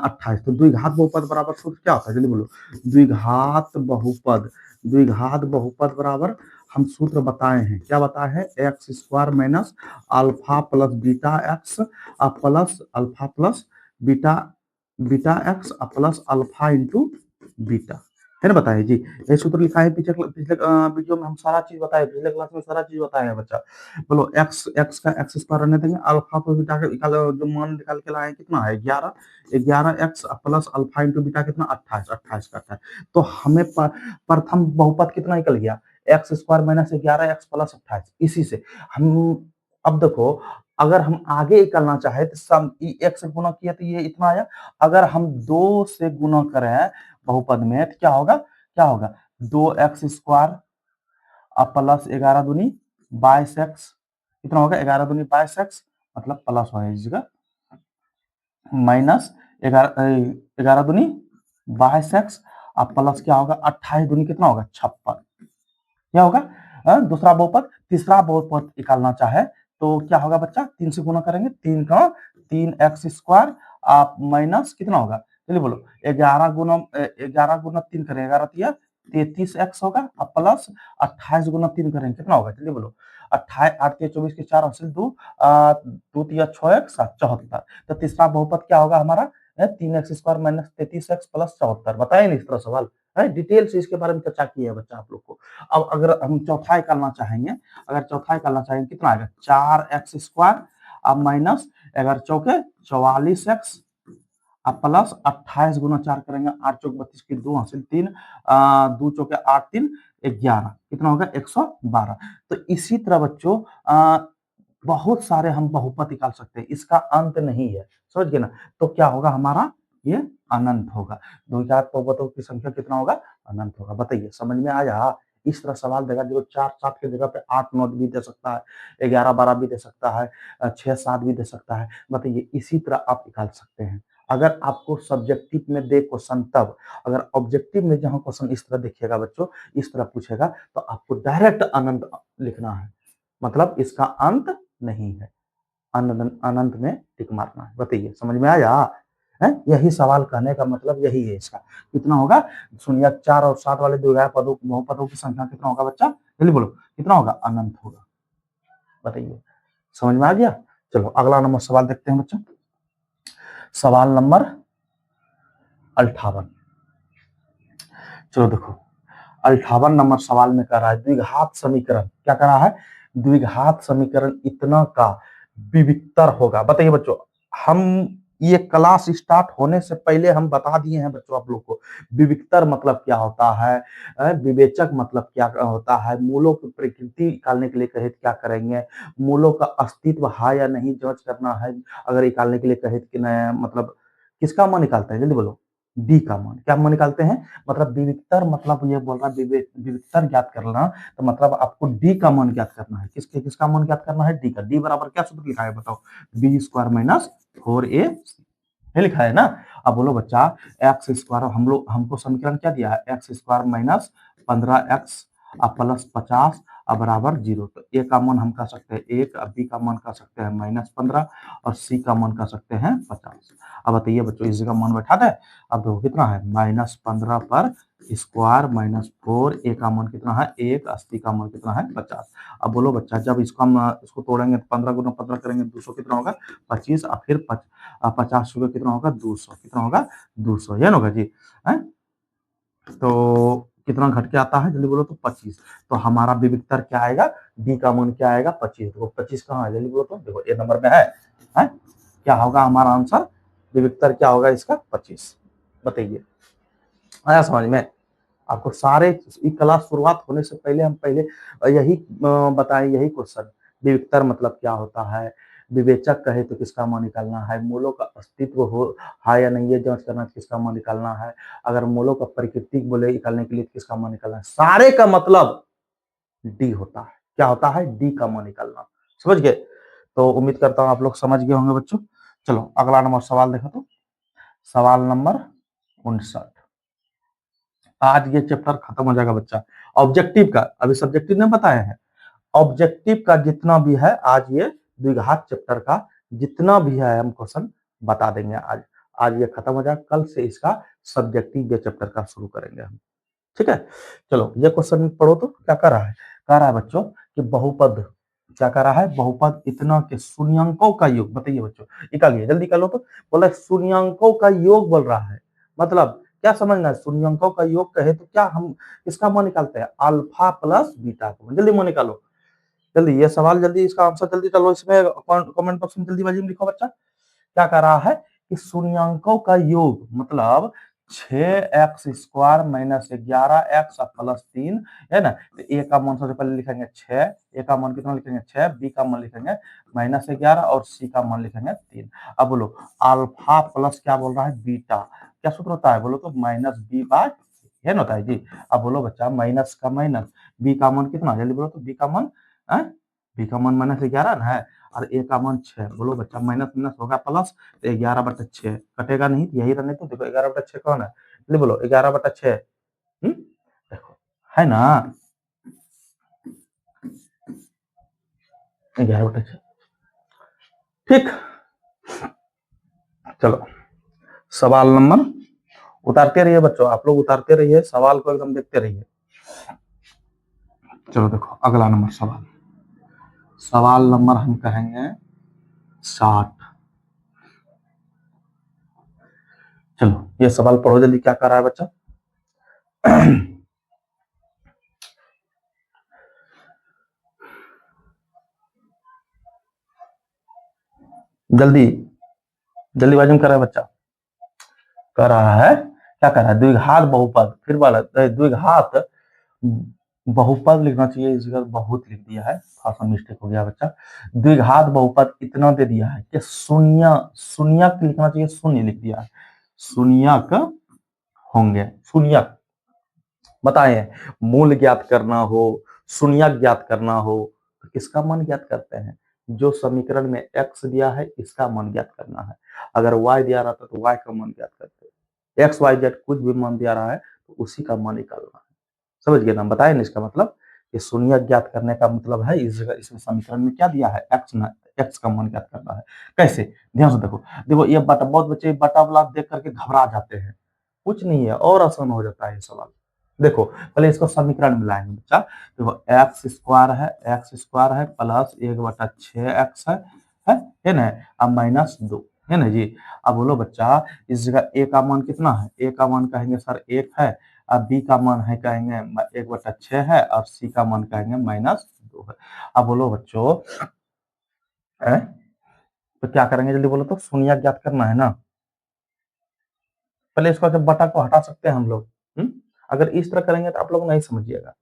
28। तो द्विघात बहुपद बराबर सूत्र क्या होता है, जल्दी बोलो, द्विघात बहुपद, द्विघात बहुपद बराबर हम सूत्र बताए हैं, क्या बताए हैं, x² - alpha plus beta x plus alpha plus beta beta x plus alpha into beta, है ना, बताइए जी। ये सूत्र लिखा है पिछले पिछले वीडियो में, हम सारा चीज बताए, पिछले क्लास में सारा चीज बताया है बच्चा। बोलो एक्स एक्स का x² रहने देंगे, अल्फा प्लस बीटा का जो मान निकाल के लाए कितना है 11, 11x plus alpha into beta कितना 28, 28 का 28। तो हमें प्रथम बहुपद कितना निकल गया, x² - 11x प्लस 28। इसी से हम, अब देखो अगर हम आगे निकालना चाहे तो सम एक से गुना किया तो ये इतना आया, अगर हम 2 से गुना करें बहुपद में तो क्या होगा, क्या होगा 2x² प्लस 11 दूनी 22x, कितना होगा 11 दूनी 22x, मतलब प्लस हो जाएगा माइनस 11 दूनी 22x प्लस क्या होगा 28 दूनी कितना होगा 56, क्या होगा दूसरा बहुपद। तीसरा बहुपद निकालना चाहे तो क्या होगा बच्चा, 3 से गुना करेंगे, 3x² आप माइनस कितना होगा, चलिए बोलो 11 × 3 करें 11 तिया 33x होगा, अब प्लस 28 × 3 करेंगे कितना होगा, चलिए बोलो 28 8 तिया 24 के 4 हासिल 2 2 तिया 6x 74। तो तीसरा बहुपद क्या होगा हमारा है 3x² माइनस 33x प्लस 74। बताए नहीं इस तरह सवाल है, डिटेल से इसके बारे में चर्चा की है बच्चा आप लोग को। अब अगर हम चौथाई करना चाहेंगे, कितना आएगा 4x² अब माइनस 11 चौके 44x अब प्लस 28 गुना 4 करेंगे 8 चौक 32 की 2 हासिल 3 2 चौके 8 3 11 कितना होगा 112। तो इसी तरह बच्चों बहुत सारे हम बहुपद निकाल सकते हैं, इसका अंत नहीं है, समझ गए ना। तो क्या होगा हमारा ये अनंत होगा। द्विघात बहुपदों की संख्या कितना होगा अनंत होगा। बताइए समझ में आया। इस तरह सवाल देगा जो 4 7 की जगह पे 8 9 भी दे सकता है, 11 12 भी दे सकता है, 6 7 भी दे सकता है। बताइए इसी तरह आप निकाल सकते हैं। अगर आपको सब्जेक्टिव में दे क्वेश्चन तब, अगर ऑब्जेक्टिव में जहां क्वेश्चन इस तरह देखिएगा बच्चों, इस तरह पूछेगा तो आपको डायरेक्ट अनंत लिखना है, मतलब इसका अंत नहीं है, अनंत अनंत में टिक मारना है। बताइए समझ में आया है। यही सवाल कहने का मतलब यही है इसका। कितना होगा सुनिए 4 और 7 वाले द्विघात पदों बहुपदों की संख्या कितना होगा बच्चा, जल्दी बोलो कितना होगा अनंत होगा। बताइए समझ में आ गया। चलो अगला नंबर सवाल देखते हैं बच्चों, सवाल नंबर 58। चलो देखो 58 नंबर सवाल में कह रहा है द्विघात समीकरण, क्या कह रहा है द्विघात समीकरण इतना का विविक्तर होगा। बताइए बच्चों, हम ये क्लास स्टार्ट होने से पहले हम बता दिए हैं बच्चों आप लोग को विविक्तर मतलब क्या होता है, विवेचक मतलब क्या होता है, मूलों की प्रकृति निकालने के लिए कहे तो क्या करेंगे, मूलों का अस्तित्व है या नहीं जांच करना है, अगर निकालने के लिए कहे कि मतलब किसका मान निकालते हैं जल्दी बोलो, डी का मान। क्या मान निकालते हैं, मतलब विविक्तर मतलब ये बोल रहा है विविक्तर ज्ञात करना, तो मतलब आपको डी का मान ज्ञात करना है। किसका मान ज्ञात करना है, डी का। डी बराबर क्या सूत्र लिखा है बताओ, b² माइनस 4a ये लिखा है ना। अब बोलो बच्चा x² हमको समीकरण क्या दिया है, x² माइनस 15x अब प्लस 50 अब बराबर 0। तो ए का मान हम कह सकते हैं 1, अब बी का मान कह सकते हैं -15 और सी का मान कह सकते हैं 50। अब बताइए बच्चों इसी का मान बैठा दे। अब देखो कितना है -15 पर स्क्वायर -4 ए का मान कितना है 1, 80 का मान कितना है 50। अब बोलो बच्चा जब इसको हम इसको तोड़ेंगे 15 गुना 15 करेंगे 200 कितना होगा 25 और फिर 50 रुपये कितना होगा 200, कितना होगा 200 ये ना होगा जी है। तो कितना घट के आता है जल्दी बोलो तो 25। तो हमारा विविक्तर क्या आएगा, डी का मान क्या आएगा 25। तो 25 कहाँ है जल्दी बोलो तो, देखो ए नंबर में है? क्या होगा हमारा आंसर, विविक्तर क्या होगा इसका 25। बताइए आया समझ में। आपको सारे क्लास शुरुआत होने से पहले हम पहले यही बताएं, यही क्वेश्चन विविक्तर मतलब क्या होता है, विवेचक कहे तो किसका मान निकालना है, मूलों का अस्तित्व हो है या नहीं ये जांच करना किसका मान निकालना है, अगर मूलों का प्रकृति बोले निकालने के लिए किसका मान निकालना है, सारे का मतलब डी होता है। क्या होता है, डी का मान निकालना। समझ गए। तो उम्मीद करता हूं आप लोग समझ गए होंगे बच्चों। चलो अगला नंबर सवाल देखो तो, सवाल नंबर 59। आज ये चैप्टर खत्म हो जाएगा बच्चा। ऑब्जेक्टिव का अभी सब्जेक्टिव ने बताया है, ऑब्जेक्टिव का जितना भी है आज ये द्विघात चैप्टर का जितना भी है हम क्वेश्चन बता देंगे आज। आज ये खत्म हो जाएगा, कल से इसका सब्जेक्टिव ये चैप्टर का शुरू करेंगे हम। ठीक है। चलो ये क्वेश्चन पढ़ो तो क्या कर रहा है, कह रहा है बच्चों कि बहुपद, क्या कर रहा है बहुपद इतना के शून्यंकों का योग। बताइए बच्चों निकालिए जल्दी कर लो तो, बोला शून्यंकों का योग बोल रहा है, मतलब क्या समझना है, शून्यंकों का योग कहे तो क्या हम इसका मान निकालते हैं अल्फा प्लस बीटा को। जल्दी मान निकालो जल्दी, ये सवाल जल्दी इसका आंसर जल्दी चलो इसमें कमेंट बॉक्स में जल्दीबाजी में लिखो बच्चा। क्या कह रहा है कि शून्यंकों का योग मतलब 6x² माइनस 11x प्लस 3 है ना। तो ए का मान सबसे पहले लिखेंगे 6, ए का मान कितना लिखेंगे 6, बी का मान लिखेंगे -11 और सी का मान लिखेंगे 3। अब बोलो अल्फा प्लस क्या बोल रहा है बीटा, क्या सूत्र होता है बोलो तो -b/, है ना होता है जी। अब बोलो बच्चा माइनस का माइनस, बी का मान कितना जल्दी बोलो तो, बी का मान बी का मान -11 ना है और ए का मान 6। बोलो बच्चा माइनस माइनस होगा प्लस, तो 11/6 कटेगा नहीं, यही रहने तो देखो 11/6 कौन है, ले बोलो 11/6 देखो है ना 11/6। ठीक। चलो सवाल नंबर उतारते रहिए बच्चों, आप लोग उतारते रहिए सवाल को एकदम देखते रहिए। चलो देखो अगला नंबर सवाल, सवाल नंबर हम कहेंगे 60। चलो ये सवाल पढ़ो जल्दी, क्या कर रहा है बच्चा। जल्दी जल्दीबाजी में कर रहा है बच्चा, कर रहा है, क्या कर रहा है, द्विघात बहुपद, फिर वाला द्विघात बहुपद लिखना चाहिए, इस जगह बहुत लिख दिया है, थोड़ा सा मिस्टेक हो गया बच्चा। द्विघात बहुपद इतना दे दिया है कि शून्य, शून्यक लिखना चाहिए, शून्य लिख दिया है, शून्यक होंगे, शून्यक। बताएं, मूल ज्ञात करना हो, शून्यक ज्ञात करना हो, तो किसका मान ज्ञात करते हैं, जो समीकरण में x दिया है इसका मान ज्ञात करना है। अगर y दिया रहता तो y का मान ज्ञात करते हैं, x y z कुछ भी मान दिया रहा है तो उसी का मान निकालना है। समझ गए ना, बताए ना इसका मतलब, ये शून्य ज्ञात करने का मतलब है इस जगह इसमें समीकरण में क्या दिया है, x ना, x का मान ज्ञात करना है। कैसे, ध्यान से देखो, देखो ये बटा, बहुत बच्चे बटा वाला देख करके घबरा जाते हैं, कुछ नहीं है, और आसान हो जाता है ये सवाल। देखो पहले इसको समीकरण में लाएंगे बच्चा, देखो एक्स स्क्वायर है, एक्स स्क्वायर है प्लस 1/6x है ना, अब माइनस 2 है ना जी। अब बोलो बच्चा, इस जगह ए का मान कितना है, ए का मान कहेंगे सर 1 है, अब बी का मान है कहेंगे 1/6 है, और सी का मान कहेंगे -2 है। अब बोलो बच्चों, तो क्या करेंगे जल्दी बोलो, तो शून्य ज्ञात करना है ना। पहले इसको जब बटा को हटा सकते हैं हम लोग, अगर इस तरह करेंगे तो आप लोग नहीं समझिएगा,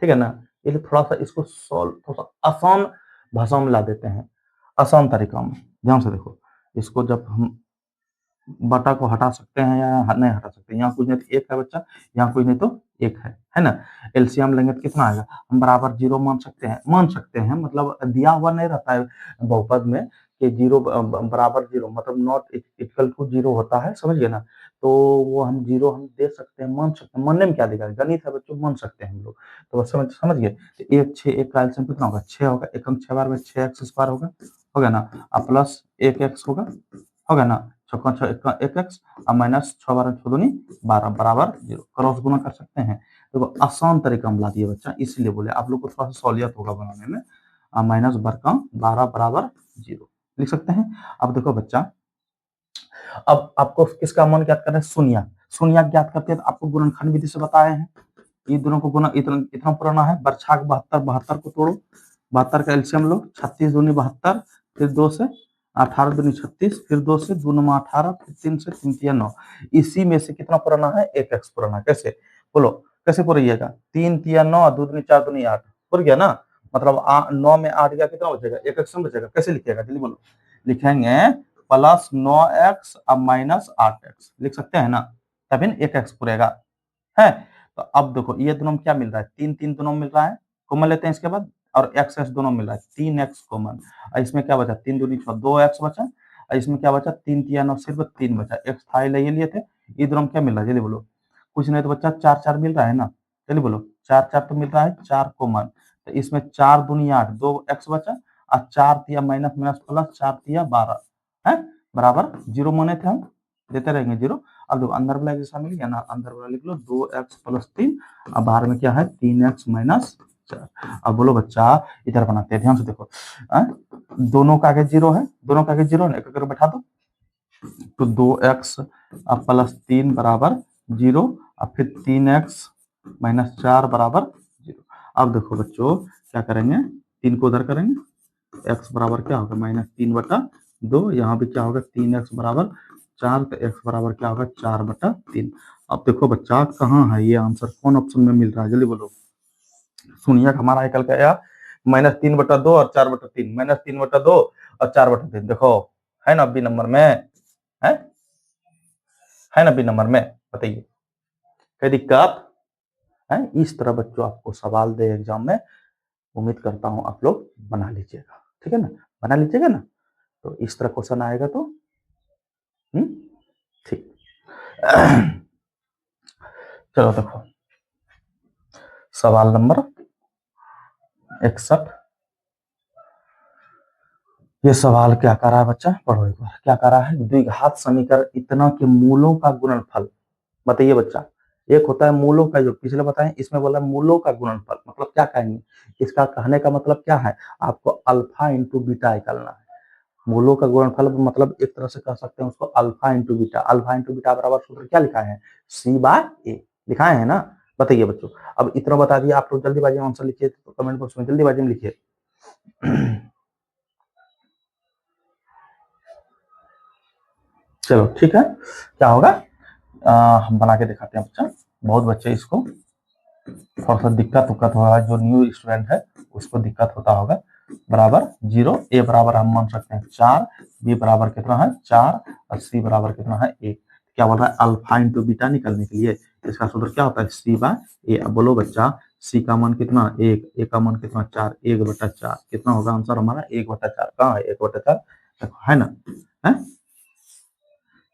ठीक है ना। ये थोड़ा सा इसको सॉल्व, थोड़ा सा आसान भाषा में ला देते हैं, आसान तरीका में। ध्यान से देखो, इसको जब हम बटा को हटा सकते हैं या नहीं हटा सकते, यहाँ कुछ नहीं तो एक है बच्चा, यहाँ कुछ नहीं तो एक है ना। एलसीएम लेंगे तो कितना आएगा, हम बराबर जीरो मान सकते हैं, मतलब दिया हुआ नहीं रहता है बहुपद में कि जीरो बराबर जीरो, मतलब नॉट इक्वल टू जीरो होता है, समझ गए ना। तो वो हम जीरो हम दे सकते हैं, मान सकते हैं, मानने में क्या दिखा, गणित है बच्चों, मान सकते हैं हम लोग। तो बस समझ गए, एक 6, एक का एलसीएम कितना होगा, 6 होगा, एक अंक 6 बार में 6x स्क्वायर होगा, हो गया ना, अब प्लस 1x होगा ना, छक्का छः एक एक्स, और माइनस 6 बारह 6 दूनी 12 बराबर 0, क्रॉस गुना कर सकते हैं। देखो आसान तरीका में ला दिया बच्चा, इसलिए बोले आप लोग को थोड़ा सा सहूलियत होगा बनाने में। माइनस बरका 12 बराबर 0 लिख सकते हैं। अब देखो बच्चा, अब आपको किसका मान ज्ञात करना है, शून्य, शून्य ज्ञात करते हैं तो आपको गुणनखंड विधि से बताए हैं, ये दोनों को गुना, इतना इतना पुराना है, बरछाक 72, 72 को तोड़ो, 72 का एलसीएम लो, 36 दूनी 72, फिर 2 से 18 दूनी 36, फिर 2 से 2 9 18, फिर 3 से 3 तिया 9, इसी में से कितना पुराना है, एक एक्स पुराना। कैसे बोलो, कैसे पुराइएगा, 3 तिया 9, 2 दूनी 4 दूनी 8, पुर गया ना, मतलब 9 में 8 गया, कितना बचेगा, एक एक्स बचेगा। कैसे लिखिएगा जल्दी बोलो, लिखेंगे प्लस 9x अब माइनस 8x लिख सकते हैं ना, तभी एक एक्स पुरेगा है। तो अब देखो ये दोनों में क्या मिल रहा है, 3 3 दोनों मिल रहा है, कॉमन लेते हैं इसके बाद, और एक्स एक्स दोनों मिल रहा है, 3x कॉमन, और इसमें क्या बचा, 3 दूनी 6, 2x बचा, और इसमें क्या बचा, 3 तिया 9, सिर्फ 3 बचा, एक्स था ये लिए थे, ये दोनों में क्या मिल रहा है जल्दी बोलो, कुछ नहीं तो बच्चा 4 4 मिल रहा है ना, जल्दी बोलो 4 4 तो मिल रहा है, 4 कॉमन, तो इसमें 4 दूनी 8, 2x बचा, और 4 तिया माइनस माइनस प्लस 4 तिया 12 है बराबर 0 माने थे हम, देते रहेंगे 0। अब देखो अंदर वाला जैसा मिल गया ना, अंदर वाला लिख लो 2x प्लस 3, अब बाहर में क्या है 3x माइनस 4। अब बोलो बच्चा, इधर बनाते हैं, ध्यान से देखो, दोनों का आगे 0 है, दोनों का आगे 0 है, एक करके बैठा दो, तो 2x अब प्लस 3 बराबर 0, अब फिर 3x माइनस 4 बराबर 0। अब देखो बच्चों क्या करेंगे, 3 को उधर करेंगे, x बराबर क्या होगा -3/2, यहाँ भी क्या होगा 3x बराबर 4, तो x बराबर क्या होगा 4/3। अब देखो बच्चा कहाँ है ये आंसर, कौन ऑप्शन में मिल रहा है जल्दी बोलो, सुनिए हमारा निकल के आया -3/2 और 4/3, -3/2 और 4/3, देखो है ना बी नंबर में, है है ना बी नंबर में, बताइए कोई दिक्कत है। इस तरह बच्चों आपको सवाल दे एग्जाम में, उम्मीद करता हूं आप लोग बना लीजिएगा, ठीक है ना, बना लीजिएगा ना, तो इस तरह क्वेश्चन आएगा तो ठीक। चलो देखो सवाल नंबर 61, ये सवाल क्या कर रहा है बच्चा, पढ़ो एक बार, क्या कर रहा है, द्विघात समीकरण इतना के मूलों का गुणनफल, बताइए बच्चा, एक होता है मूलों का, जो पिछले बताएं, इसमें बोला मूलों का गुणनफल, मतलब क्या कहेंगे, इसका कहने का मतलब क्या है, आपको अल्फा इंटू बीटा निकालना है, मूलों का गुणनफल मतलब एक तरह से कह सकते हैं उसको alpha into beta. Alpha into beta बराबर सूत्र क्या लिखा है, सी बाय ए लिखाए है ना। बताइए बच्चों, अब इतना बता दिया, आप लोग जल्दीबाजी में आंसर लिखिए, तो कमेंट बॉक्स में जल्दीबाजी में लिखिए। चलो ठीक है, क्या होगा हम बना के दिखाते हैं बच्चा। बहुत बच्चे इसको थोड़ा सा दिक्कत होगा, जो न्यू स्टूडेंट है उसको दिक्कत होता होगा। बराबर 0, ए बराबर हम मान सकते हैं 4, बी बराबर कितना है 4 और सी बराबर कितना है 1। क्या बोल रहा है, अल्फा इंटू बीटा निकलने के लिए इसका सूत्र क्या होता है, सी बाय ए। अब बोलो बच्चा, सी का मान कितना 1, ए का मान कितना 4, 1/4 कितना होगा आंसर हमारा 1/4। कहाँ है 1/4, है ना, है,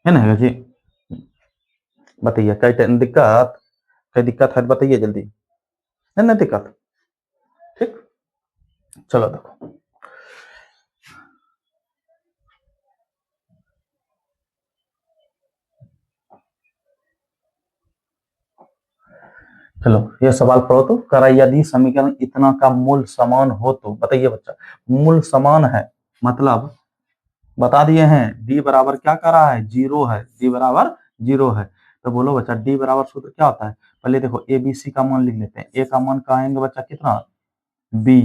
है ना जी। बताइए कई दिक्कत, कई दिक्कत है बताइए जल्दी, है ना दिक्कत। ठीक, चलो देखो, चलो ये सवाल पढ़ो तो, करा यदि समीकरण इतना का मूल समान हो तो। बताइए बच्चा, मूल समान है मतलब बता दिए हैं, डी बराबर क्या कर रहा है 0 है, डी बराबर 0 है। तो बोलो बच्चा डी बराबर सूत्र क्या होता है, पहले देखो ए बी सी का मान लिख लेते हैं। ए का मान कहेंगे बच्चा कितना, बी,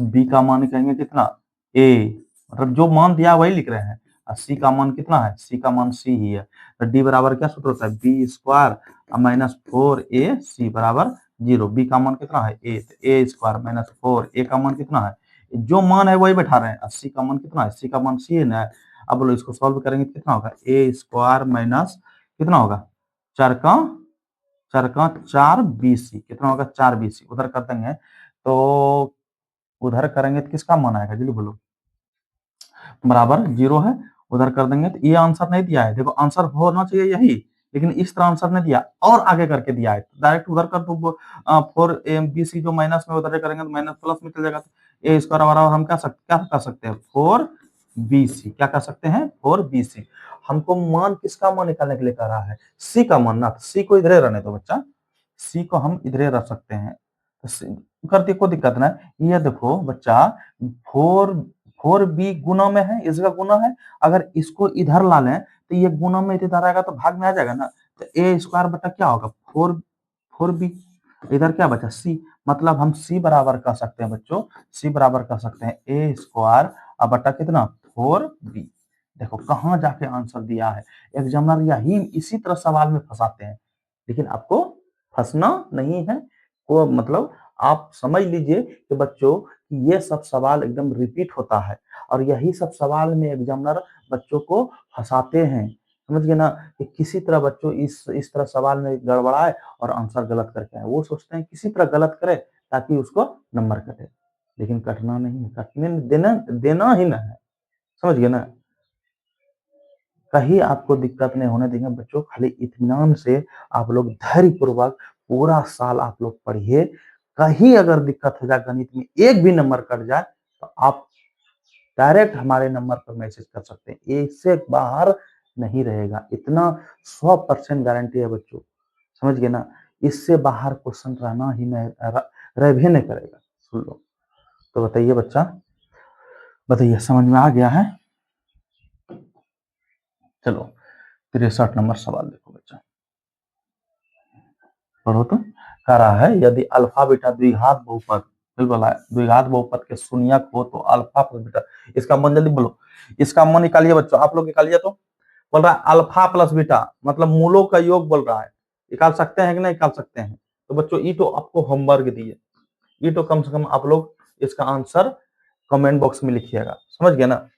बी का मान कहेंगे कितना ए, मतलब जो मान दिया वही लिख रहे हैं। और सी का मान कितना है, सी का मान सी ही है। तो डी बराबर क्या सूत्र होता है, बी स्क्वायर -4ac बराबर 0। बी का मान कितना है ए, तो ए स्क्वायर -4, ए का मान कितना है, जो मान है वही बैठा रहे हैं। सी का मान कितना है, सी का मान सी है ना। अब बोलो इसको सॉल्व करेंगे तो कितना होगा, ए स्क्वायर माइनस कितना होगा, चार का 4bc कितना होगा 4bc। उधर कर देंगे तो उधर करेंगे तो किसका मान आएगा जल्दी बोलो, बराबर 0 है। उधर कर देंगे तो ये आंसर नहीं दिया है, देखो आंसर होना चाहिए यही, लेकिन इस तरह आंसर नहीं दिया और आगे करके दिया है। डायरेक्ट उधर कर दो 4bc, जो माइनस में उधर करेंगे तो माइनस प्लस में चल जाएगा। तो ए स्क्वायर बराबर हम क्या कर सकते हैं 4bc, क्या कर सकते हैं 4bc। हमको मान किसका मान निकालने के लिए कह रहा है, सी का मान ना, तो सी को इधरे रहने दो बच्चा, सी को हम इधरे रख सकते हैं। तो करते कोई दिक्कत ना। ये देखो बच्चा 4 बी गुना में है, इसका गुना है, अगर इसको इधर ला लें तो ये गुना में इधर आएगा तो भाग में आ जाएगा ना। तो ए स्क्वायर बटा क्या होगा 4 बी, इधर क्या बचा सी, मतलब हम सी बराबर कह सकते हैं बच्चों, सी बराबर कह सकते हैं ए स्क्वायर अब बटा कितना 4b। देखो कहाँ जाके आंसर दिया है, एग्जामिनर यही इसी तरह सवाल में फंसाते हैं, लेकिन आपको फंसना नहीं है। को मतलब आप समझ लीजिए कि बच्चों ये सब सवाल एकदम रिपीट होता है, और यही सब सवाल में एग्जामिनर बच्चों को फंसाते हैं। समझ गए ना, कि किसी तरह बच्चों इस तरह सवाल में गड़बड़ाए और आंसर गलत करके आए। वो सोचते हैं किसी तरह गलत करे ताकि उसको नंबर कटे, लेकिन कटना नहीं है, कटने देना देना ही ना है। समझ गए ना, कहीं आपको दिक्कत नहीं होने देंगे बच्चों। खाली इत्मीनान से आप लोग धैर्य पूर्वक पूरा साल आप लोग पढ़िए। कहीं अगर दिक्कत हो जाए गणित में, एक भी नंबर कट जाए, तो आप डायरेक्ट हमारे नंबर पर मैसेज कर सकते हैं, इससे बाहर नहीं रहेगा, इतना 100% गारंटी है बच्चों। समझ गए ना, इससे बाहर क्वेश्चन रहना ही नहीं, रह भी नहीं करेगा। सुन लो, तो बताइए बच्चा, बताइए समझ में आ गया है। चलो 63 नंबर सवाल देखो बच्चा, पढ़ो तो। कह रहा है यदि अल्फा बीटा द्विघात बहुपद, बिल्कुल है, द्विघात बहुपद के शून्यक हो तो अल्फा प्लस बीटा, इसका मान जल्दी बोलो, इसका मान निकालिए बच्चों, आप लोग निकालिए। तो बोल रहा है अल्फा प्लस बीटा मतलब मूलों का योग बोल रहा है, निकाल सकते हैं कि नहीं निकाल सकते हैं। तो बच्चों ये तो आपको होमवर्क दिए, ये तो कम से कम आप लोग इसका आंसर कमेंट बॉक्स में लिखिएगा। समझ गए ना,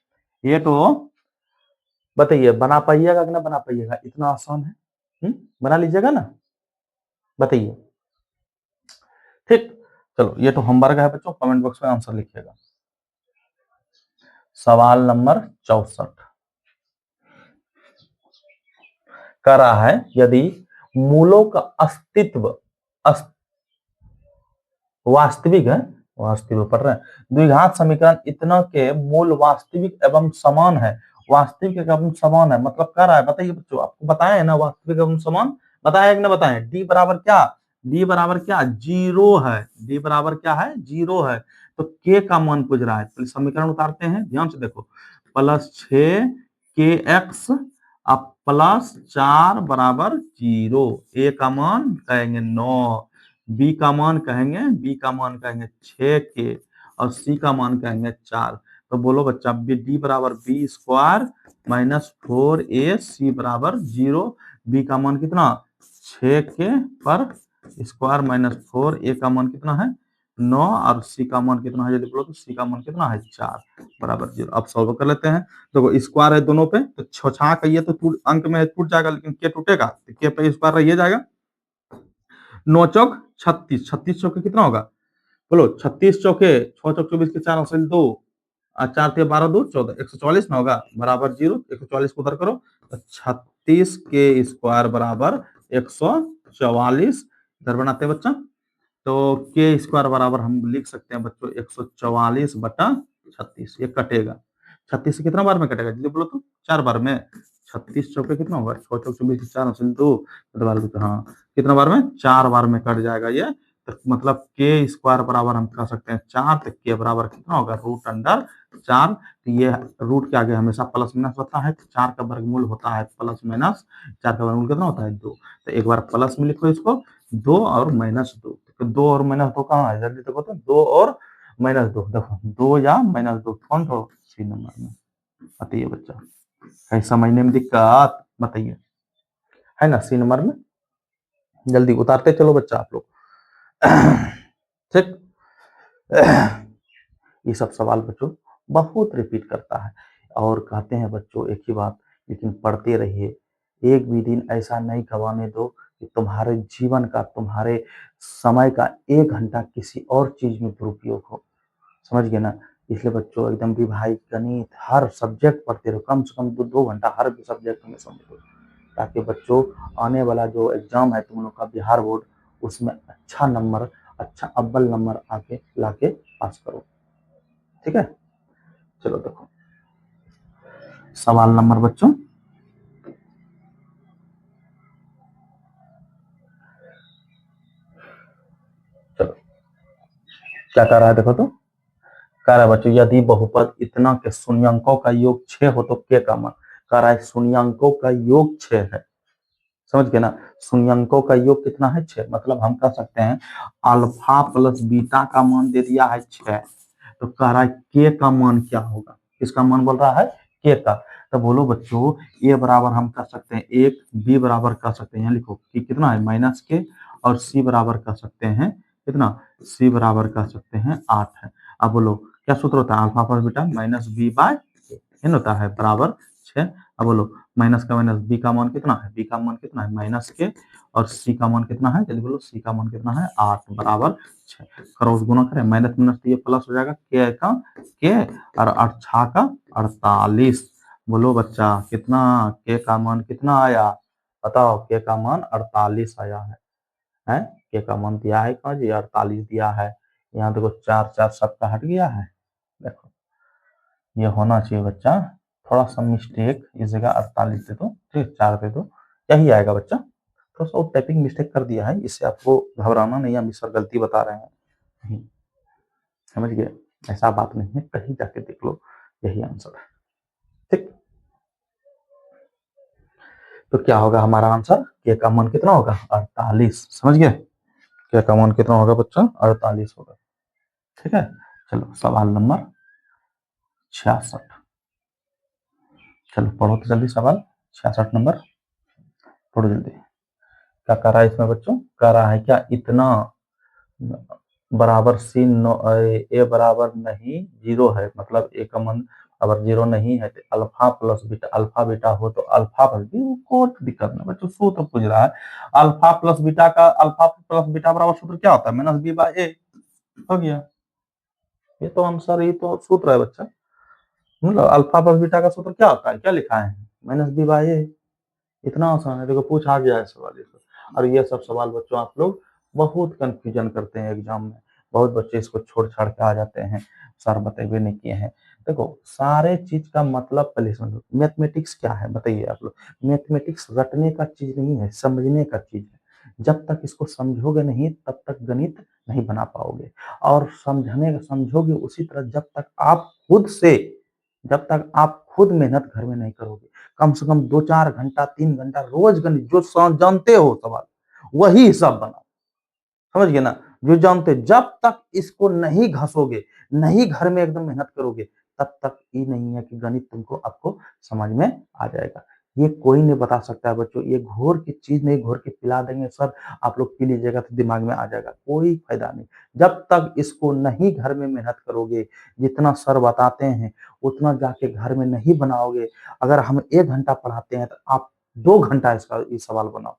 ये तो बताइए बना पाइएगा कि ना बना पाइएगा, इतना आसान है। बना लीजिएगा ना, बताइए। ठीक, चलो ये तो होमवर्क है बच्चों, कमेंट बॉक्स में आंसर लिखिएगा। सवाल नंबर 64 कर रहा है यदि मूलों का अस्तित्व वास्तविक है, वास्तविक पढ़ रहे हैं, द्विघात समीकरण इतना के मूल वास्तविक एवं समान है। वास्तविक एवं समान है मतलब क्या रहा है, बताइए बच्चों, आपको बताया है ना वास्तविक एवं समान, बताया कि ना बताया। डी बराबर क्या, डी बराबर क्या 0 है, डी बराबर क्या है 0 है। तो के का मान पूछ रहा है, पहले समीकरण उतारते हैं, ध्यान से देखो। प्लस 6 के एक्स अब प्लस 4 बराबर 0। ए का मान कहेंगे 9, बी का मान कहेंगे 6 के और सी का मान कहेंगे 4। तो बोलो बच्चा डी बराबर बी स्क्वायर माइनस 4 ए सी बराबर 0। बी का मान कितना 6 के पर स्क्वायर माइनस 4 ए का मान कितना है 9 और सी का मान कितना है यदि बोलो तो सी का मान कितना है 4 बराबर 0। अब सॉल्व कर लेते हैं। देखो स्क्वायर है दोनों पे तो छछा कहिए तो अंक में टूट जाएगा लेकिन के टूटेगा तो के पे स्क्वायर रह जाएगा। 9 चौक 36, 36 चौके कितना होगा बोलो 36 चौके 6 चौक 24 के 4 हासिल 2 और 4 थे 12 2 14 144 ना होगा बराबर 0। 144 को उधर करो तो 36 के स्क्वायर बराबर 144 इधर बनाते हैं बच्चा। तो के स्क्वायर बराबर हम लिख सकते हैं बच्चों 144 बटा 36। ये कटेगा 36 से कितना बार में कटेगा जल्दी बोलो तो 4 बार में। 36 चौके कितना होगा 6 चौक 24 4 हासिल 2 हाँ कितना बार में 4 बार में कट जाएगा ये। तो मतलब के स्क्वायर बराबर हम कह सकते हैं 4। तो के बराबर कितना होगा रूट अंडर 4। तो ये रूट के आगे हमेशा प्लस माइनस होता है। 4 का वर्गमूल होता है प्लस माइनस 4 का वर्गमूल कितना होता है 2। तो एक बार प्लस में लिखो इसको 2 और माइनस 2। तो 2 और माइनस 2 कहाँ है जल्दी देखो तो 2 और माइनस 2 देखो 2 या माइनस 2 कौन तो सी नंबर में बताइए बच्चा है समझने में दिक्कत बताइए है ना सी नंबर में। जल्दी उतारते चलो बच्चा आप लोग ठीक। ये सब सवाल बच्चों बहुत रिपीट करता है और कहते हैं बच्चों एक ही बात लेकिन पढ़ते रहिए। एक भी दिन ऐसा नहीं गवाने दो कि तुम्हारे जीवन का तुम्हारे समय का 1 घंटा किसी और चीज में दुरुपयोग हो। समझ गए ना। इसलिए बच्चों एकदम भी भाई गणित हर सब्जेक्ट पढ़ते रहो कम से कम 2 घंटा हर सब्जेक्ट में समझो ताकि बच्चों आने वाला जो एग्जाम है तुम लोग का बिहार बोर्ड उसमें अच्छा नंबर अच्छा अव्वल नंबर आके लाके पास करो। ठीक है चलो देखो सवाल नंबर बच्चों चलो क्या कर रहा है देखो तो कह रहा है बच्चों यदि बहुपद इतना के शून्यंकों का योग 6 हो तो के का मान कह रहा है शून्यंकों का योग 6 है। समझ गए ना शून्यंकों का योग कितना है 6 मतलब हम कह सकते हैं अल्फा प्लस बीटा का मान दे दिया है 6। तो कह रहा है के का मान क्या होगा किसका मान बोल रहा है के का। तो बोलो बच्चों ए बराबर हम कह सकते हैं 1 बी बराबर कह सकते हैं यहाँ लिखो कि कितना है माइनस के और सी बराबर कह सकते हैं कितना सी बराबर कह सकते हैं 8 है। अब बोलो क्या सूत्र होता है alpha plus beta minus B by A होता है बराबर 6। अब बोलो माइनस का माइनस बी का मान कितना है बी का मान कितना है माइनस के और सी का मान कितना है जल्दी बोलो सी का मान कितना है 8 बराबर 6। क्रॉस गुना करें माइनस माइनस तो ये प्लस हो जाएगा के और 8 6 का 48। बोलो बच्चा कितना के का मान कितना आया बताओ के का मान 48 आया है के का मान दिया है कहाँ जी 48 दिया है। यहाँ देखो 4 4 सबका हट गया है देखो ये होना चाहिए बच्चा थोड़ा सा मिस्टेक इस जगह 48 दे दो ठीक 4 दे दो यही आएगा बच्चा थोड़ा सा टाइपिंग मिस्टेक कर दिया है इससे आपको घबराना नहीं हम सर गलती बता रहे हैं नहीं समझ गए ऐसा बात नहीं है कहीं जाके देख लो यही आंसर है ठीक। तो क्या होगा हमारा आंसर के का मान कितना होगा 48 समझ गए के का मान कितना होगा बच्चा 48 होगा। ठीक है चलो सवाल नंबर 66 चलो पढ़ो तो जल्दी सवाल 66 नंबर पढ़ो जल्दी। क्या कर रहा है इसमें बच्चों कह रहा है क्या इतना बराबर सी ए बराबर नहीं 0 है मतलब ए का मान अगर 0 नहीं है तो alpha plus beta alpha beta हो तो अल्फा प्लस कोई दिक्कत नहीं बच्चों सूत्र पूछ रहा है अल्फा प्लस बीटा बराबर सूत्र क्या होता है माइनस बी बाय ए हो गया। ये तो आंसर ये तो सूत्र है बच्चा मतलब अल्फा प्लस बीटा का सूत्र क्या होता है क्या लिखा है माइनस बी बाय ए। इतना आसान है देखो पूछ आ गया है सवाल ये और ये सब सवाल बच्चों आप लोग बहुत कंफ्यूजन करते हैं एग्जाम में बहुत बच्चे इसको छोड़ छाड़ के आ जाते हैं सर बतेबे नहीं किए हैं। देखो सारे चीज का मतलब पहले समझो मैथमेटिक्स क्या है बताइए आप लोग मैथमेटिक्स रटने का चीज नहीं है समझने का चीज है। जब तक इसको समझोगे नहीं तब तक गणित नहीं बना पाओगे और समझोगे उसी तरह जब तक आप खुद मेहनत घर में नहीं करोगे, कम से कम 2-4 घंटा 3 घंटा रोज गणित जो जानते हो सवाल वही हिसाब बनाओ। समझ गए ना? जो जानते जब तक इसको नहीं घसोगे, नहीं घर में एकदम मेहनत करोगे, तब तक ये नहीं है कि गणित तुमको आपको समझ में आ जाएगा। ये कोई नहीं बता सकता है बच्चों, ये घोर की चीज नहीं, घोर के पिला देंगे सर आप लोग पी लीजिएगा तो दिमाग में आ जाएगा, कोई फायदा नहीं। जब तक इसको नहीं घर में मेहनत करोगे, जितना सर बताते हैं उतना जाके घर में नहीं बनाओगे। अगर हम 1 घंटा पढ़ाते हैं तो आप 2 घंटा इसका ये सवाल बनाओ,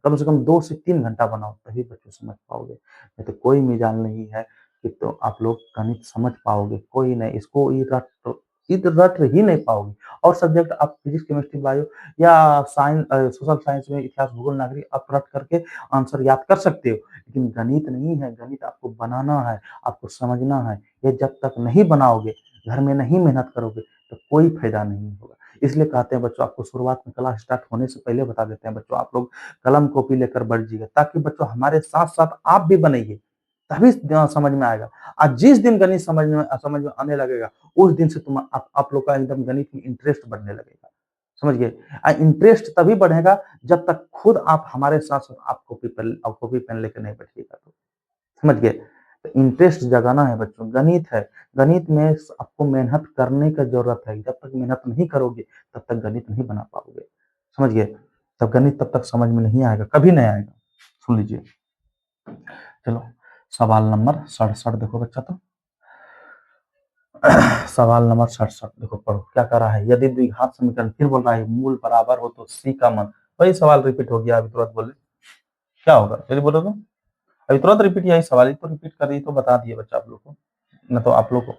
कम से कम 2 से 3 घंटा बनाओ, तभी बच्चे समझ पाओगे। नहीं तो कोई मिजाल नहीं है कि तो आप लोग गणित समझ पाओगे, कोई नहीं। इसको ये रट ही नहीं पाओगे। और सब्जेक्ट आप फिजिक्स केमिस्ट्री बायो या साइंस सोशल साइंस में इतिहास भूगोल नागरिक आप रट करके आंसर याद कर सकते हो, लेकिन गणित नहीं है। गणित आपको बनाना है, आपको समझना है। ये जब तक नहीं बनाओगे, घर में नहीं मेहनत करोगे, तो कोई फायदा नहीं होगा। इसलिए कहते हैं बच्चों, आपको शुरुआत में क्लास स्टार्ट होने से पहले बता देते हैं बच्चों, आप लोग कलम कॉपी लेकर बैठ जाइए, ताकि बच्चों हमारे साथ साथ आप भी बनेंगे, तभी समझ में आएगा। आज जिस दिन गणित समझ में आने लगेगा, उस दिन से आप लोग का एकदम गणित में इंटरेस्ट बढ़ने लगेगा। समझ गए? इंटरेस्ट तभी बढ़ेगा जब तक खुद आप हमारे साथ साथ आप कॉपी पेन लेकर नहीं बैठिएगा तो। समझ गए? तो इंटरेस्ट जगाना है बच्चों, गणित है। गणित में आपको मेहनत करने का जरूरत है। जब तक मेहनत नहीं करोगे तब तक गणित नहीं बना पाओगे। समझ गए? तब गणित तब तक समझ में नहीं आएगा, कभी नहीं आएगा। सुन लीजिए, चलो सवाल नंबर 67 देखो बच्चा। तो सवाल नंबर 67 देखो, पढ़ो क्या कर रहा है। यदि द्विघात समीकरण, फिर बोल रहा है मूल बराबर हो तो सी का मान। वही सवाल रिपीट हो गया, अभी तुरंत बोले क्या होगा, यदि बोलो तो अभी तुरंत रिपीट, यही सवाल ही तो रिपीट कर दी, तो बता दिए बच्चा आप लोग को, न तो आप लोग को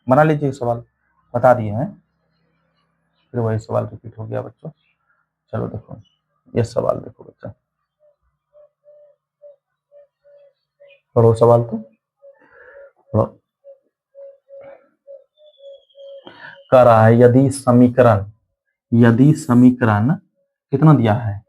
बना लीजिए सवाल, बता दिए हैं, फिर वही सवाल रिपीट हो गया बच्चों। चलो देखो ये सवाल देखो बच्चा, पढ़ो सवाल तो पढ़ो। कह रहा है यदि समीकरण कितना दिया है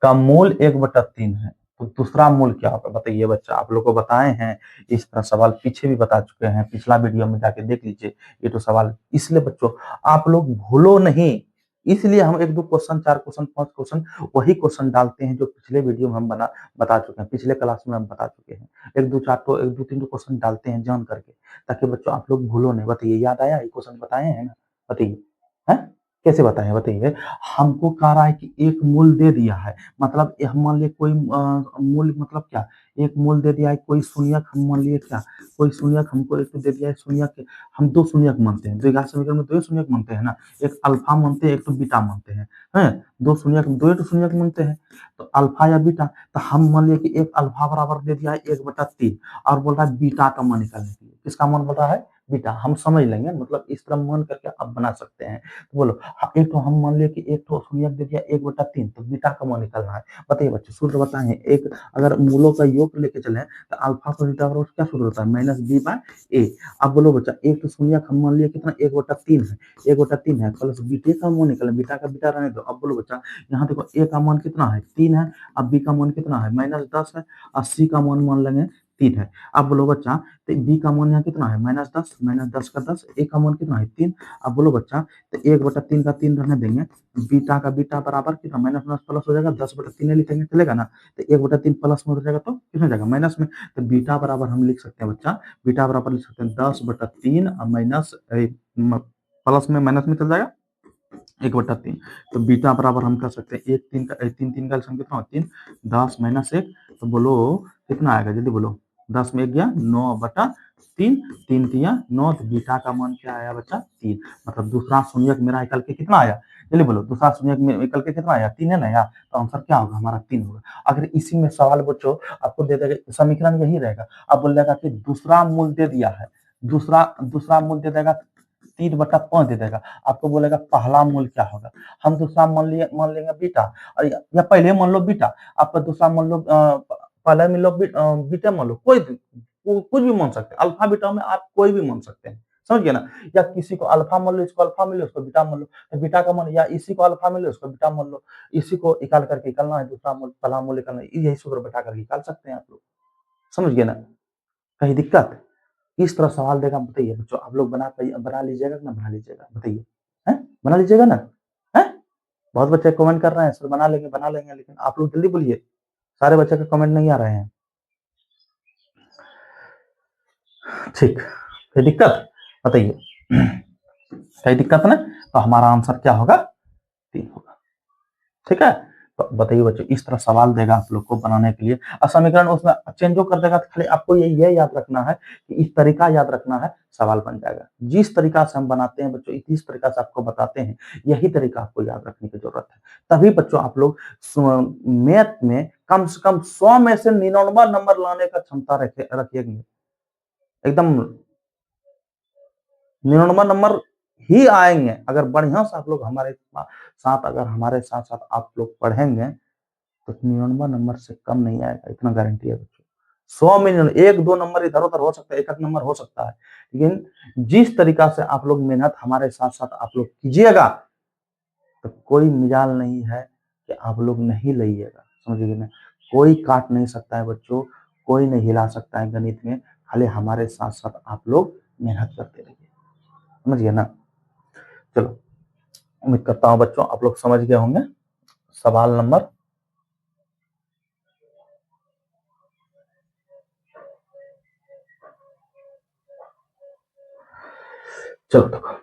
का मूल 1/3 है, तो दूसरा मूल क्या होगा बताइए बच्चा। आप लोग को बताए हैं इस तरह सवाल, पीछे भी बता चुके हैं, पिछला वीडियो में जाके देख लीजिए ये तो सवाल। इसलिए बच्चों आप लोग भूलो नहीं, इसलिए हम 1-2 क्वेश्चन 4 क्वेश्चन 5 क्वेश्चन वही क्वेश्चन डालते हैं जो पिछले वीडियो में हम बता चुके हैं, पिछले क्लास में हम बता चुके हैं। 1-2 क्वेश्चन डालते हैं जान करके, ताकि बच्चों आप लोग भूलो नहीं। बताइए याद आया, ये क्वेश्चन बताए हैं ना, बताइए है कैसे बताए बताइए। हमको कह रहा है कि एक मूल दे दिया है, मतलब हम मान लिए कोई मूल मतलब क्या, एक मूल दे दिया है, कोई शून्यक हम मान लिए क्या, कोई शून्यक हमको एक तो दे दिया है, शून्यक हम 2 शून्यक मानते हैं, द्विघात समीकरण में 2 शून्यक मानते हैं ना, एक अल्फा मानते हैं एक तो बीटा मानते हैं 2 शून्यक 2 तो शून्यक मानते हैं, तो अल्फा या बीटा। तो हम मान लिए कि एक अल्फा बराबर दे दिया है 1/3, और बोल रहा है बीटा का मान निकालने के लिए, किसका मान बोल रहा है, बीटा। हम समझ लेंगे, मतलब इस तरह मान करके आप बना सकते हैं। तो बोलो एक तो हम मान लिया कि एक तो शून्यक दे दिया 1/3, तो बीटा का मान निकालना है। बताइए बच्चे सूत्र बताएं, एक अगर मूलों का योग लेके चले तो अल्फा को बीटा बराबर क्या सूत्र होता है, -b/a। अब बोलो बच्चा एक तो शून्यक हम मान लिया कितना 1/3 है, 1/3 है, प्लस बीटे का मान निकालें, बीटा का बीटा रहने दो। अब बोलो बच्चा यहाँ देखो a का मान कितना है 3 है, अब b का मान कितना है -10 है, और c का मान लेंगे 3 है। अब बोलो बच्चा तो b का मान यहाँ कितना है -10, -10 का 10, a का मान कितना है 3। अब बोलो बच्चा तो 1/3 का 3 रहने देंगे, बीटा का बीटा बराबर कितना -10 प्लस हो जाएगा, 10/3 लिखेंगे चलेगा ना, तो 1/3 प्लस में हो जाएगा तो कितना हो जाएगा माइनस में। तो बीटा बराबर हम लिख सकते हैं बच्चा, बीटा बराबर लिख सकते हैं 10/3 माइनस प्लस में माइनस में चल जाएगा 1/3। तो बीटा बराबर हम कर सकते हैं 3 का लसम कितना 3, 10 - 1, तो बोलो कितना आएगा जल्दी बोलो, 10 में 1 गया 9/3, 3 तिया 9, तो बीटा का मान क्या आया बच्चा 3। मतलब दूसरा शून्यक मेरा निकल के कितना आया, चलिए बोलो दूसरा शून्यक निकल के कितना आया 3 है ना यार, तो आंसर क्या होगा हमारा 3 होगा। अगर इसी में सवाल बच्चों आपको दे देगा, समीकरण यही रहेगा, अब बोल देगा कि दूसरा मूल दे दिया है, दूसरा मूल दे देगा 3/5 दे देगा, आपको बोलेगा पहला मूल क्या होगा। हम दूसरा मान लेंगे बीटा, और या पहले मान लो बीटा, आपका दूसरा मान लो पहले मान लो बीटा मान लो, कुछ भी मान सकते हैं, अल्फा बीटा में आप कोई भी मान सकते हैं। समझ गए ना, या किसी को अल्फा मान लो, इसको अल्फा मान लो, उसको बीटा मान लो, तो बीटा का मान, या इसी को अल्फा मान लो, उसको बीटा मान लो, इसी को निकाल करके निकालना है, दूसरा मूल पहला मूल निकालना है, यही सूत्र बैठा करके निकाल सकते हैं आप लोग। समझ गए ना, कहीं दिक्कत इस तरह सवाल देगा बताइए बच्चों, आप लोग बना लीजिएगा कि ना बना लीजिएगा बताइए, है बना लीजिएगा ना? है? बहुत बच्चे कमेंट कर रहे हैं सर बना लेंगे, लेकिन आप लोग जल्दी बोलिए, सारे बच्चे का कमेंट नहीं आ रहे हैं। ठीक, कोई दिक्कत बताइए? कोई दिक्कत ना? तो हमारा आंसर क्या होगा? 3 होगा। ठीक है, तो बताइए बच्चों, इस तरह सवाल देगा आप लोग को बनाने के लिए, और समीकरण उसमें चेंजो कर देगा। खाली आपको ये याद रखना है कि इस तरीका याद रखना है, सवाल बन जाएगा। जिस तरीका से हम बनाते हैं बच्चों, इस तरीका से आपको बताते हैं, यही तरीका आपको याद रखने की जरूरत है। तभी बच्चों आप लोग मैथ में कम से कम 100 में से 99 नंबर लाने का क्षमता रखिएगा। एकदम 99 नंबर ही आएंगे अगर बढ़िया से आप लोग हमारे साथ, अगर हमारे साथ साथ आप लोग पढ़ेंगे तो 99 नंबर से कम नहीं आएगा, इतना गारंटी है बच्चों। 100 में 1-2 नंबर इधर उधर हो सकता है, 1 नंबर हो सकता है, लेकिन जिस तरीका से आप लोग मेहनत हमारे साथ साथ आप लोग कीजिएगा तो कोई मिजाल नहीं है कि आप लोग नहीं लाइएगा, समझिए ना? कोई काट नहीं सकता है बच्चों, कोई नहीं हिला सकता है गणित में, खाली हमारे साथ साथ आप लोग मेहनत करते रहिए, समझिए ना? चलो, उम्मीद करता हूं बच्चों आप लोग समझ गए होंगे। सवाल नंबर, चलो देखो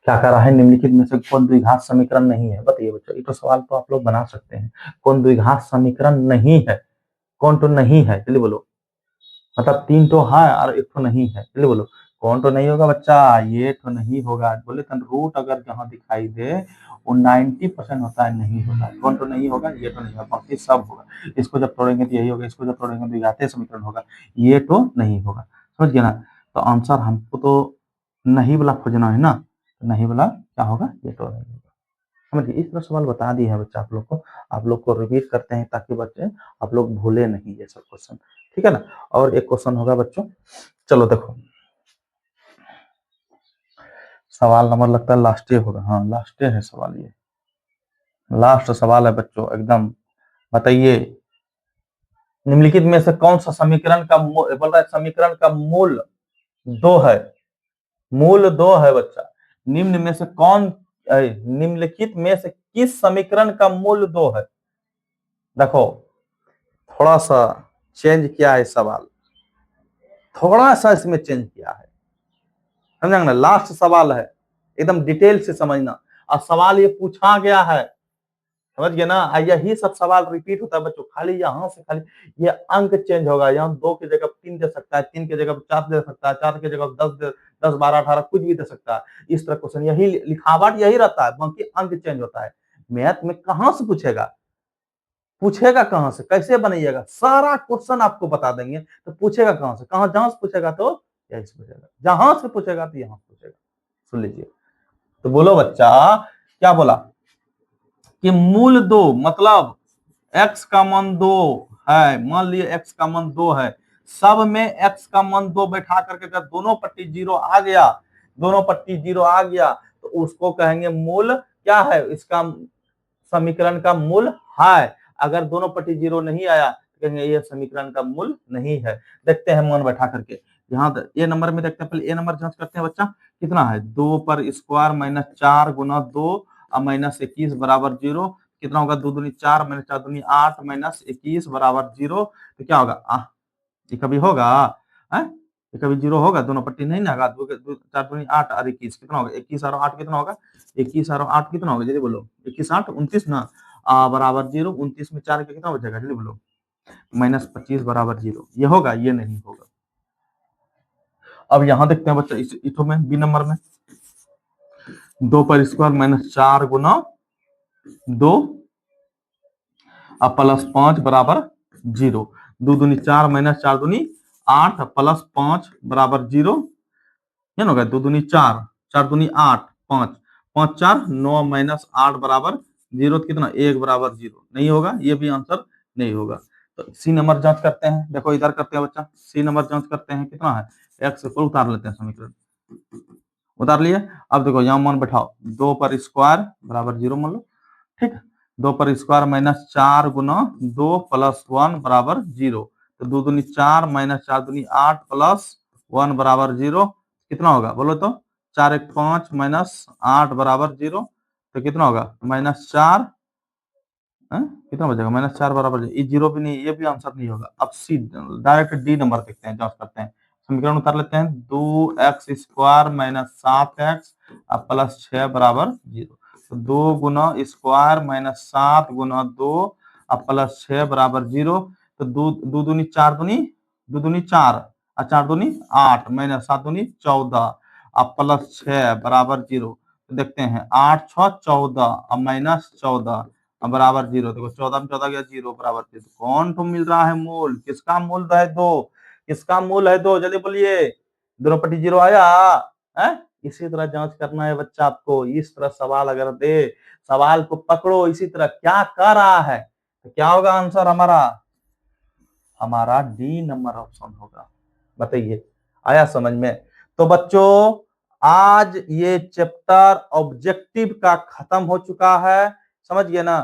क्या कह रहा है, निम्नलिखित में से कौन द्विघात समीकरण नहीं है? बताइए बच्चों, ये तो सवाल तो आप लोग बना सकते हैं। कौन द्विघात समीकरण नहीं है? कौन तो नहीं है, चलिए बोलो। मतलब 3 तो है और 1 तो नहीं है, चलिए बोलो कौन तो नहीं होगा बच्चा? ये तो नहीं होगा। बोले तो रूट अगर जहां दिखाई दे वो 90% होता है, नहीं होता है। कौन तो नहीं होगा? ये तो नहीं होगा, बाकी सब होगा। इसको जब तोड़ेंगे तो यही होगा, इसको जब तोड़ेंगे तो द्विघातीय समीकरण होगा, ये तो नहीं होगा। समझ गया ना? तो आंसर हमको तो नहीं वाला खोजना है ना, नहीं वाला क्या होगा? ये तो नहीं होगा। समझिए, इस तरह सवाल बता दिए हैं बच्चा आप लोग को। आप लोग को रिपीट करते हैं ताकि बच्चे आप लोग भूले नहीं ये सब क्वेश्चन, ठीक है ना? और एक क्वेश्चन होगा बच्चों, चलो देखो सवाल नंबर लगता है लास्ट होगा। हाँ लास्ट है सवाल, ये लास्ट सवाल है बच्चों एकदम। बताइए, निम्नलिखित में से कौन सा समीकरण का बोल रहा है, समीकरण का मूल 2 है? मूल 2 है बच्चा। निम्न में से कौन, निम्नलिखित में से किस समीकरण का मूल 2 है? देखो थोड़ा सा चेंज किया है सवाल, थोड़ा सा इसमें चेंज किया है, समझा ना? लास्ट सवाल है, एकदम डिटेल से समझना। और सवाल ये पूछा गया है, समझ गए ना? यही सब सवाल रिपीट होता है बच्चों, खाली यहाँ से खाली ये अंक चेंज होगा। यहाँ 2 की जगह 3 दे सकता है, 3 की जगह 4 दे सकता है, 4 की जगह 10, 12, 18 कुछ भी दे सकता है। इस तरह क्वेश्चन, यही लिखावट यही रहता है, बाकी अंक चेंज होता है। मैथ में कहां से पूछेगा, पूछेगा कहां से, कैसे बनाइएगा, सारा क्वेश्चन आपको बता देंगे। तो पूछेगा कहां से? कहां, जहां से पूछेगा तो यही से पूछेगा, जहां से पूछेगा तो यहां से पूछेगा। सुन लीजिए, तो बोलो बच्चा, क्या बोला कि मूल 2 मतलब x का मान 2 है। मान लिए x का मान 2 है, सब में x का मान 2 बैठा करके अगर दोनों पट्टी 0 आ गया, दोनों पट्टी 0 आ गया तो उसको कहेंगे मूल क्या है, इसका समीकरण का मूल है। अगर दोनों पट्टी 0 नहीं आया तो कहेंगे ये समीकरण का मूल नहीं है। देखते हैं मान बैठा करके, यहाँ ए नंबर में देखते हैं, पहले ए नंबर जांच करते हैं बच्चा, कितना है? 2 पर स्क्वायर माइनस 4 गुना 2 और माइनस 21 बराबर 0। कितना होगा? 2 दूनी 4 माइनस 4 दूनी 8 माइनस 21 बराबर 0। तो क्या होगा? ये कभी होगा? ये कभी 0 होगा? दोनों पट्टी नहीं ना होगा। 4 दूनी 8 और 21 कितना होगा? 21 और 8 कितना होगा? 21 और 8 कितना होगा? जल्दी बोलो। 21 8 29 ना, बराबर 0। 29 में 4 के कितना बचेगा? जल्दी बोलो। माइनस 25 बराबर 0। ये होगा? ये नहीं होगा। अब यहाँ देखते हैं बच्चा, इथो में बी नंबर में 2 पर स्क्वायर माइनस 4 गुना 2 अब प्लस 5 बराबर 0। 2 दूनी 4 माइनस 4 दूनी 8 प्लस 5 बराबर 0। क्या होगा? 2 दूनी 4, 4 दूनी 8, 5, 5 4 9 माइनस 8 बराबर 0। कितना? 1 बराबर 0। नहीं होगा, ये भी आंसर नहीं होगा। तो सी नंबर जांच करते हैं, देखो इधर करते हैं बच्चा, सी नंबर जांच करते हैं कितना है? एक्स पर उतार लेते हैं समीकरण, उतार लिए। अब देखो यहाँ मान बैठाओ, 2 पर स्क्वायर बराबर 0 मान लो, ठीक है? 2 पर स्क्वायर माइनस 4 गुना 2 प्लस 1 बराबर 0। तो 2 दूनी 4 माइनस 4 दूनी 8 प्लस 1 बराबर 0। कितना होगा बोलो तो? 4 1 5 माइनस 8 बराबर 0, तो कितना होगा -4, कितना बचेगा -4 बराबर ये जीरो भी नहीं, ये भी आंसर नहीं होगा। अब सी डायरेक्ट डी नंबर देखते हैं, जांच करते हैं, समीकरण उतार लेते हैं। 2x² माइनस 7x अब प्लस 6 बराबर 0, तो 2 गुना स्क्वायर माइनस 7 गुना 2 अब प्लस 6 बराबर 0, तो दो दूनी 4 दूनी 2 दूनी 4 और 4 दूनी 8 माइनस 7 दूनी 14 अब प्लस 6 बराबर 0, तो देखते हैं 8 6 14 अब माइनस 14 अब बराबर 0, देखो 14 में 14 गया 0 बराबर 0, कौन तो मिल रहा है मूल? किसका मूल है 2? किसका मूल है 2? जल्दी बोलिए। दोनों पट्टी 0 आया है? इसी तरह जांच करना है बच्चा आपको। इस तरह सवाल अगर दे, सवाल को पकड़ो इसी तरह, क्या कर रहा है, तो क्या होगा आंसर हमारा? हमारा डी नंबर ऑप्शन होगा। बताइए, आया समझ में? तो बच्चों, आज ये चैप्टर ऑब्जेक्टिव का खत्म हो चुका है, समझ गए ना?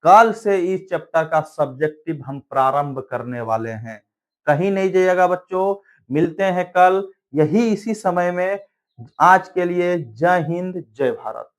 कल से इस चैप्टर का सब्जेक्टिव हम प्रारंभ करने वाले हैं। कहीं नहीं जाइएगा बच्चों, मिलते हैं कल यही इसी समय में। आज के लिए जय हिंद, जय भारत।